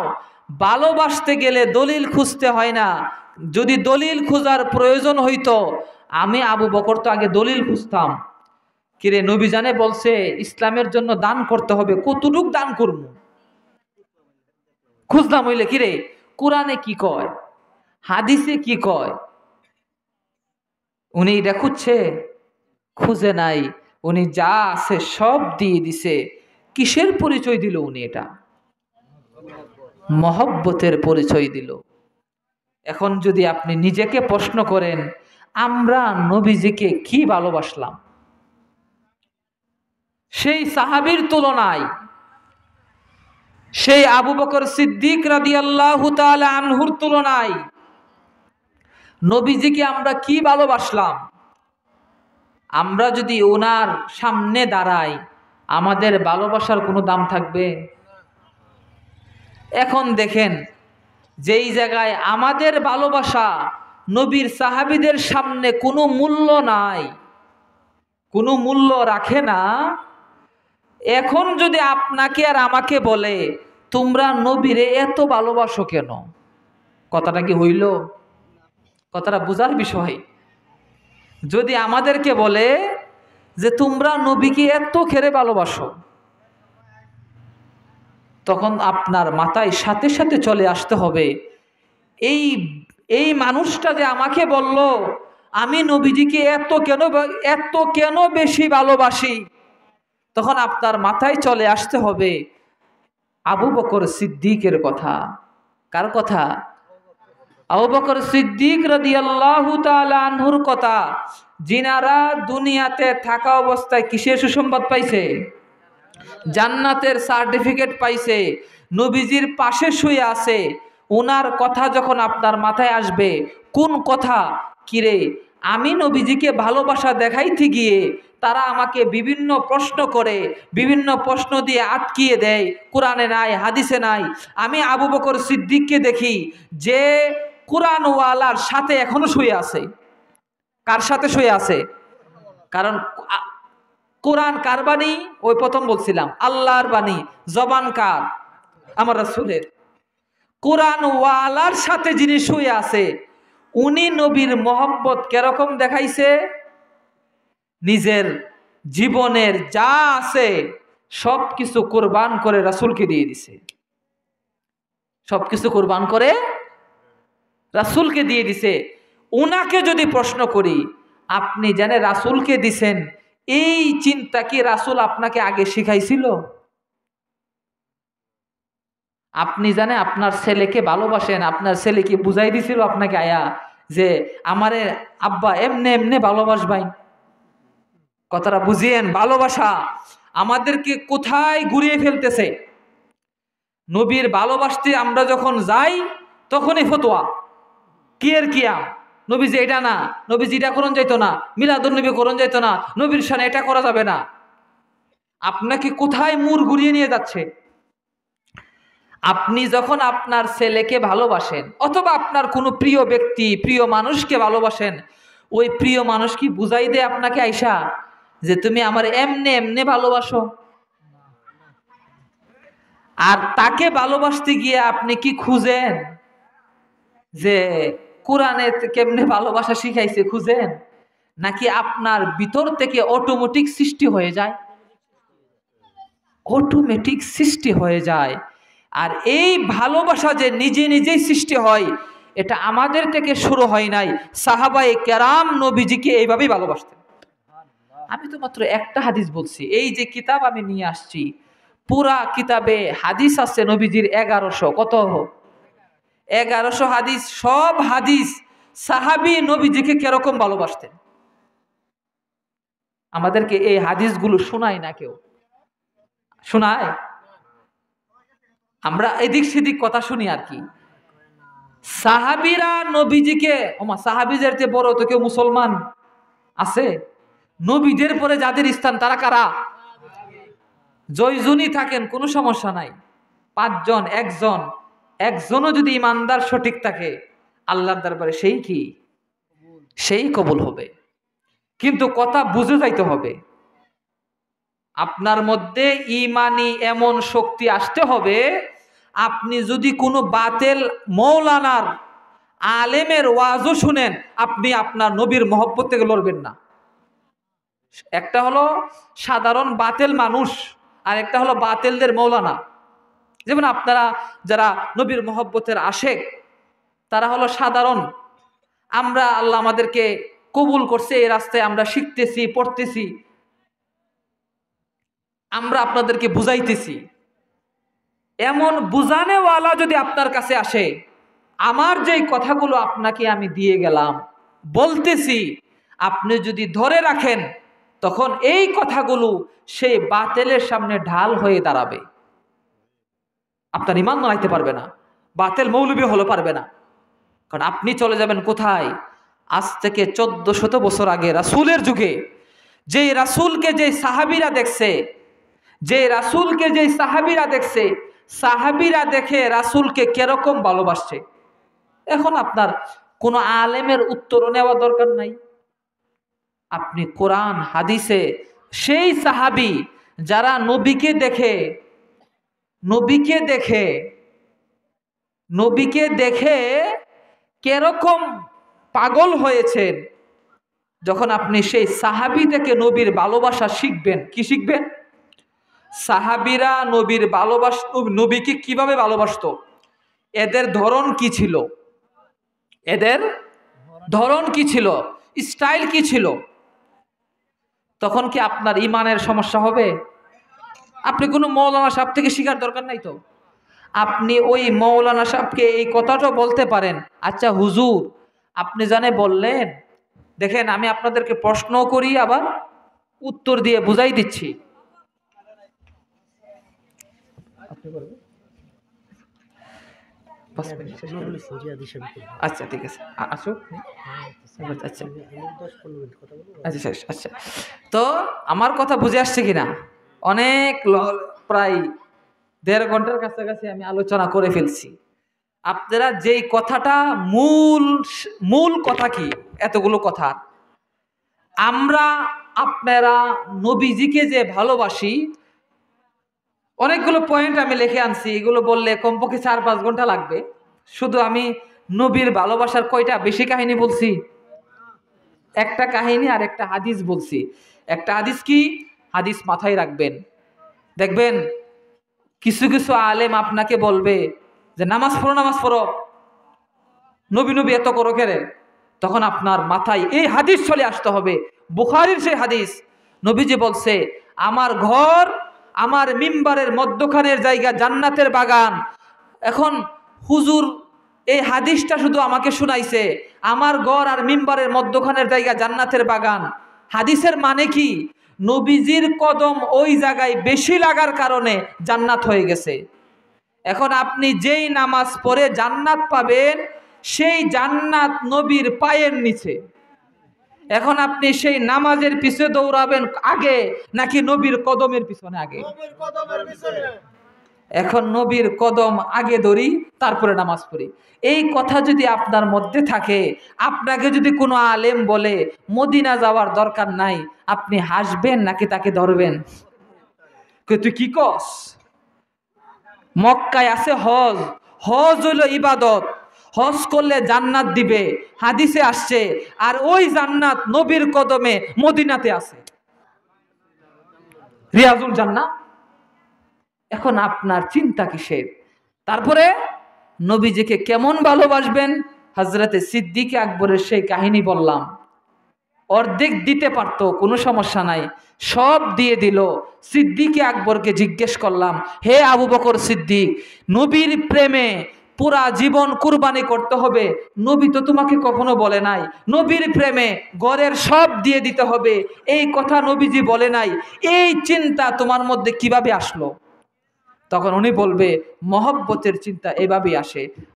ভালোবাসতে গেলে দলিল খুঁজতে হয় না। যদি দলিল খোঁজার প্রয়োজন হইতো, আমি আবু বকর তো আগে দলিল খুঁজতাম। কিরে, নবী জানে বলছে ইসলামের জন্য দান করতে হবে, কতটুক দান করব? খুঁজলাম হইলে কিরে কোরআনে কি কয়, হাদিসে কি কয়? উনি এটা খুঁজছে? খুঁজে নাই। উনি যা আছে সব দিয়ে দিছে। কিসের পরিচয় দিল উনি? এটা মহব্বতের পরিচয় দিল। এখন যদি আপনি নিজেকে প্রশ্ন করেন, আমরা নবীজিকে কি ভালোবাসলাম সেই সাহাবীর তুলনায়? সেই আবু বকর সিদ্দিক রাদিয়াল্লাহু তাআলা আনহুর তুলনায় নবীজিকে আমরা কি ভালোবাসলাম। আমরা যদি ওনার সামনে দাঁড়াই, আমাদের ভালোবাসার কোনো দাম থাকবে? এখন দেখেন, যেই জায়গায় আমাদের ভালোবাসা নবীর সাহাবীদের সামনে কোনো মূল্য নাই, কোনো মূল্য রাখে না, এখন যদি আপনাকে আর আমাকে বলে তোমরা নবীরে এত ভালোবাসো কেন, কথাটা কি হইল? কথাটা বোঝার বিষয়। যদি আমাদেরকে বলে যে তোমরা নবীকে এত খেরে ভালোবাসো, তখন আপনার মাথায় সাথে সাথে চলে আসতে হবে এই এই মানুষটা যে আমাকে বলল আমি নবীজিকে এত কেন বেশি ভালোবাসি, তখন আপনার মাথায় চলে আসতে হবে আবু বকর সিদ্দিকের কথা। কার কথা? আবু বকর সিদ্দিক রাদিয়াল্লাহু তাআলা আনহুর কথা, যিনারা দুনিয়াতে থাকা অবস্থায় কিসের সুসংবাদ পাইছে? জান্নাতের সার্টিফিকেট পাইছে, নবীজির পাশে শুয়ে আছে। ওনার কথা যখন আপনার মাথায় আসবে, কোন কথা? কিরে, আমি নবীজিকে ভালোবাসা দেখাইতে গিয়ে তারা আমাকে বিভিন্ন প্রশ্ন করে, বিভিন্ন প্রশ্ন দিয়ে আটকিয়ে দেয়, কোরআনে নাই, হাদিসে নাই। আমি আবু বকর সিদ্দিককে দেখি যে কোরআনওয়ালার সাথে এখনো শুয়ে আছে। কার সাথে শুয়ে আছে? কারণ কোরআন কার বাণী? ওই প্রথম বলছিলাম আল্লাহর বাণী। জবান কার? আমার রাসূলের। কোরআন ওয়ালার সাথে যিনি শুয়ে আছে, উনি নবীর মহব্বত কিরকম দেখাইছে? নিজের জীবনের যা আছে সবকিছু কুরবান করে রাসূলকে দিয়ে দিছে। সবকিছু কুরবান করে রাসূলকে দিয়ে দিছে। উনাকে যদি প্রশ্ন করি, আপনি জানে রাসূলকে দিছেন, এই চিন্তা কি রাসূল আপনাকে আগে শিখাইছিল? আপনি জানে আপনার ছেলেকে ভালোবাসেন, আপনার ছেলে কি বুঝাই দিছিল আপনাকে আয়া যে আমারে আব্বা এমনে এমনে ভালোবাসবাই? কথাটা বুঝিয়েন। ভালোবাসা আমাদেরকে কোথায় ঘুরিয়ে ফেলতেছে। নবীর ভালোবাসতে আমরা যখন যাই তখনই ফতোয়া, কিয়ের কিয়াম, নবীজি এটা না, নবীজি এটা করণ যাইতো না, মিলাদুন নবী করণ যাইতো না, নবীর সামনে এটা করা যাবে না। আপনাকে কোথায় মুড় ঘুরিয়ে নিয়ে যাচ্ছে? আপনি যখন আপনার ছেলেকে ভালোবাসেন অথবা আপনার কোনো প্রিয় ব্যক্তি, প্রিয় মানুষকে ভালোবাসেন, ওই প্রিয় মানুষ কি বুঝাই দেয় আপনাকে আইসা যে তুমি আমার এমনে এমনে ভালোবাসো? আর তাকে ভালোবাসতে গিয়ে আপনি কি খুঁজেন যে কোরআনে কেমনে ভালোবাসা শিখাইছে, খুঁজেন? নাকি আপনার ভিতর থেকে অটোমেটিক সৃষ্টি হয়ে যায়? অটোমেটিক সৃষ্টি হয়ে যায়। আর এই ভালোবাসা যে নিজে নিজেই সৃষ্টি হয়, এটা আমাদের থেকে শুরু হয় নাই। সাহাবায়ে কেরাম নবীজিকে এইভাবেই ভালোবাসতেন। আমি তো মাত্র একটা হাদিস বলছি। এই যে কিতাব আমি নিয়ে আসছি, পুরা কিতাবে হাদিস আছে নবীজির 1100। কত? 1100 হাদিস। সব হাদিস সাহাবী নবীজিকে কিরকম ভালোবাসতেন আমাদেরকে এই হাদিসগুলো শোনায় না কেউ। শোনায়? আমরা এদিক সেদিক কথা শুনি আর কি। সাহাবীরা নবীজিকে, সাহাবীদের চেয়ে বড় তো কেউ মুসলমান আছে? নবীদের পরে যাদের স্থান তারা কারা? জয়জনই থাকেন, কোনো সমস্যা নাই। 5 জন, একজনও যদি ইমানদার সঠিক থাকে আল্লাহর দরবারে সেই কি? সেই কবুল হবে। কিন্তু কথা বুঝে যাইতে হবে, আপনার মধ্যে ইমানি এমন শক্তি আসতে হবে, আপনি যদি কোনো বাতেল মৌলানার আলেমের ওয়াজও শুনেন, আপনি আপনার নবীর মহব্বত থেকে লড়বেন না। একটা হলো সাধারণ বাতেল মানুষ, আর একটা হলো বাতেলদের মৌলানা। যেমন আপনারা যারা নবীর মহব্বতের আশেক, তারা হলো সাধারণ। আমরা, আল্লাহ আমাদেরকে কবুল করছে, এই রাস্তায় আমরা শিখতেছি, পড়তেছি, আমরা আপনাদেরকে বুঝাইতেছি। এমন বুঝানেওয়ালা যদি আপনার কাছে আসে, আমার যেই কথাগুলো আপনাকে আমি দিয়ে গেলাম বলতেছি, আপনি যদি ধরে রাখেন, তখন এই কথাগুলো সেই বাতিলের সামনে ঢাল হয়ে দাঁড়াবে। আপনার ইমান বানাইতে পারবে না, বাতেল মৌলবী হলে পারবে না। কারণ আপনি চলে যাবেন কোথায়? আজ থেকে 1400 বছর আগে রাসূলের যুগে যে রাসূলকে যে সাহাবীরা দেখছে, যে রাসূলকে যে সাহাবীরা দেখছে, সাহাবীরা দেখে রাসূলকে কিরকম ভালোবাসছে। এখন আপনার কোনো আলেমের উত্তর নেওয়া দরকার নাই। আপনি কোরআন হাদিসে সেই সাহাবী যারা নবীকে দেখে নবীকে দেখে নবীকে দেখে কিরকম পাগল হয়েছেন, যখন আপনি সেই সাহাবী থেকে নবীর ভালোবাসা শিখবেন। কি শিখবেন? সাহাবীরা নবীর নবীকে কিভাবে ভালোবাসতো, এদের ধরন কি ছিল, এদের ধরন কি ছিল, স্টাইল কি ছিল, তখন কি আপনার ইমানের সমস্যা হবে? আপনি কোনো মৌলানা সাহেব থেকে শিখার দরকার নাই তো। আপনি ওই মৌলানা সাহেবকে এই কথাটা বলতে পারেন, আচ্ছা হুজুর আপনি জানে বললেন, দেখেন আমি আপনাদেরকে প্রশ্ন করি আবার উত্তর দিয়ে বুঝাই দিচ্ছি। আচ্ছা ঠিক আছে, আসো। আচ্ছা আচ্ছা আচ্ছা, তো আমার কথা বুঝে আসছে কিনা? অনেক প্রায় 1.5 ঘন্টার কাছাকাছি আমি আলোচনা করে ফেলছি। আপনারা যেই কথাটা মূল কথা কি, এতগুলো কথা আমরা আপনারা নবীজিকে যে ভালোবাসি, অনেকগুলো পয়েন্ট আমি লিখে আনছি, এগুলো বললে কমপক্ষে 4-5 ঘন্টা লাগবে। শুধু আমি নবীর ভালোবাসার কয়টা বেশি কাহিনী বলছি, একটা কাহিনী আর একটা হাদিস বলছি। একটা হাদিস কি, হাদিস মাথায় রাখবেন। দেখবেন কিছু কিছু আলেম আপনাকে বলবে যে নামাজ পড়ো নামাজ পড়ো, নবী নবী এত করো কেরে, তখন আপনার মাথায় এই হাদিস চলে আসতে হবে, বুখারীর সেই হাদিস। নবীজি বলছে আমার ঘর আমার মিম্বারের মধ্যখানের জায়গা জান্নাতের বাগান। এখন হুজুর এই হাদিসটা শুধু আমাকে শুনাইছে, আমার ঘর আর মিম্বারের মধ্যখানের জায়গা জান্নাতের বাগান, হাদিসের মানে কি? নবীজির কদম ওই জায়গায় বেশি লাগার কারণে জান্নাত হয়ে গেছে। এখন আপনি যেই নামাজ পড়ে জান্নাত পাবেন, সেই জান্নাত নবীর পায়ের নিচে। এখন আপনি সেই নামাজের পিছনে দৌড়াবেন আগে নাকি নবীর কদমের পিছনে আগে? এখন নবীর কদম আগে ধরি, তারপরে নামাজ পড়ি। এই কথা যদি আপনার মধ্যে থাকে, আপনাকে যদি কোনো আলেম বলে মদিনা যাওয়ার দরকার নাই, আপনি হাসবেন নাকি তাকে ধরবেন? তুই কি কস? মক্কায় আছে হজ, হজ হইল ইবাদত, হজ করলে জান্নাত দিবে, হাদিসে আসছে। আর ওই জান্নাত নবীর কদমে মদিনাতে আছে, রিয়াজুল জান্নাত। এখন আপনার চিন্তা কিসের? তারপরে নবীজিকে কেমন ভালোবাসবেন? হযরতে সিদ্দিক আকবরের সেই কাহিনী বললাম। অর্ধেক দিতে পারতো, কোনো সমস্যা নাই, সব দিয়ে দিল। সিদ্দিকে আকবরকে জিজ্ঞেস করলাম, হে আবু বকর সিদ্দিক, নবীর প্রেমে পুরা জীবন কুরবানি করতে হবে, নবী তো তোমাকে কখনো বলে নাই নবীর প্রেমে ঘরের সব দিয়ে দিতে হবে, এই কথা নবীজি বলে নাই, এই চিন্তা তোমার মধ্যে কিভাবে আসলো? তখন উনি বলবে মহব্বতের চিন্তা এভাবেই আসে।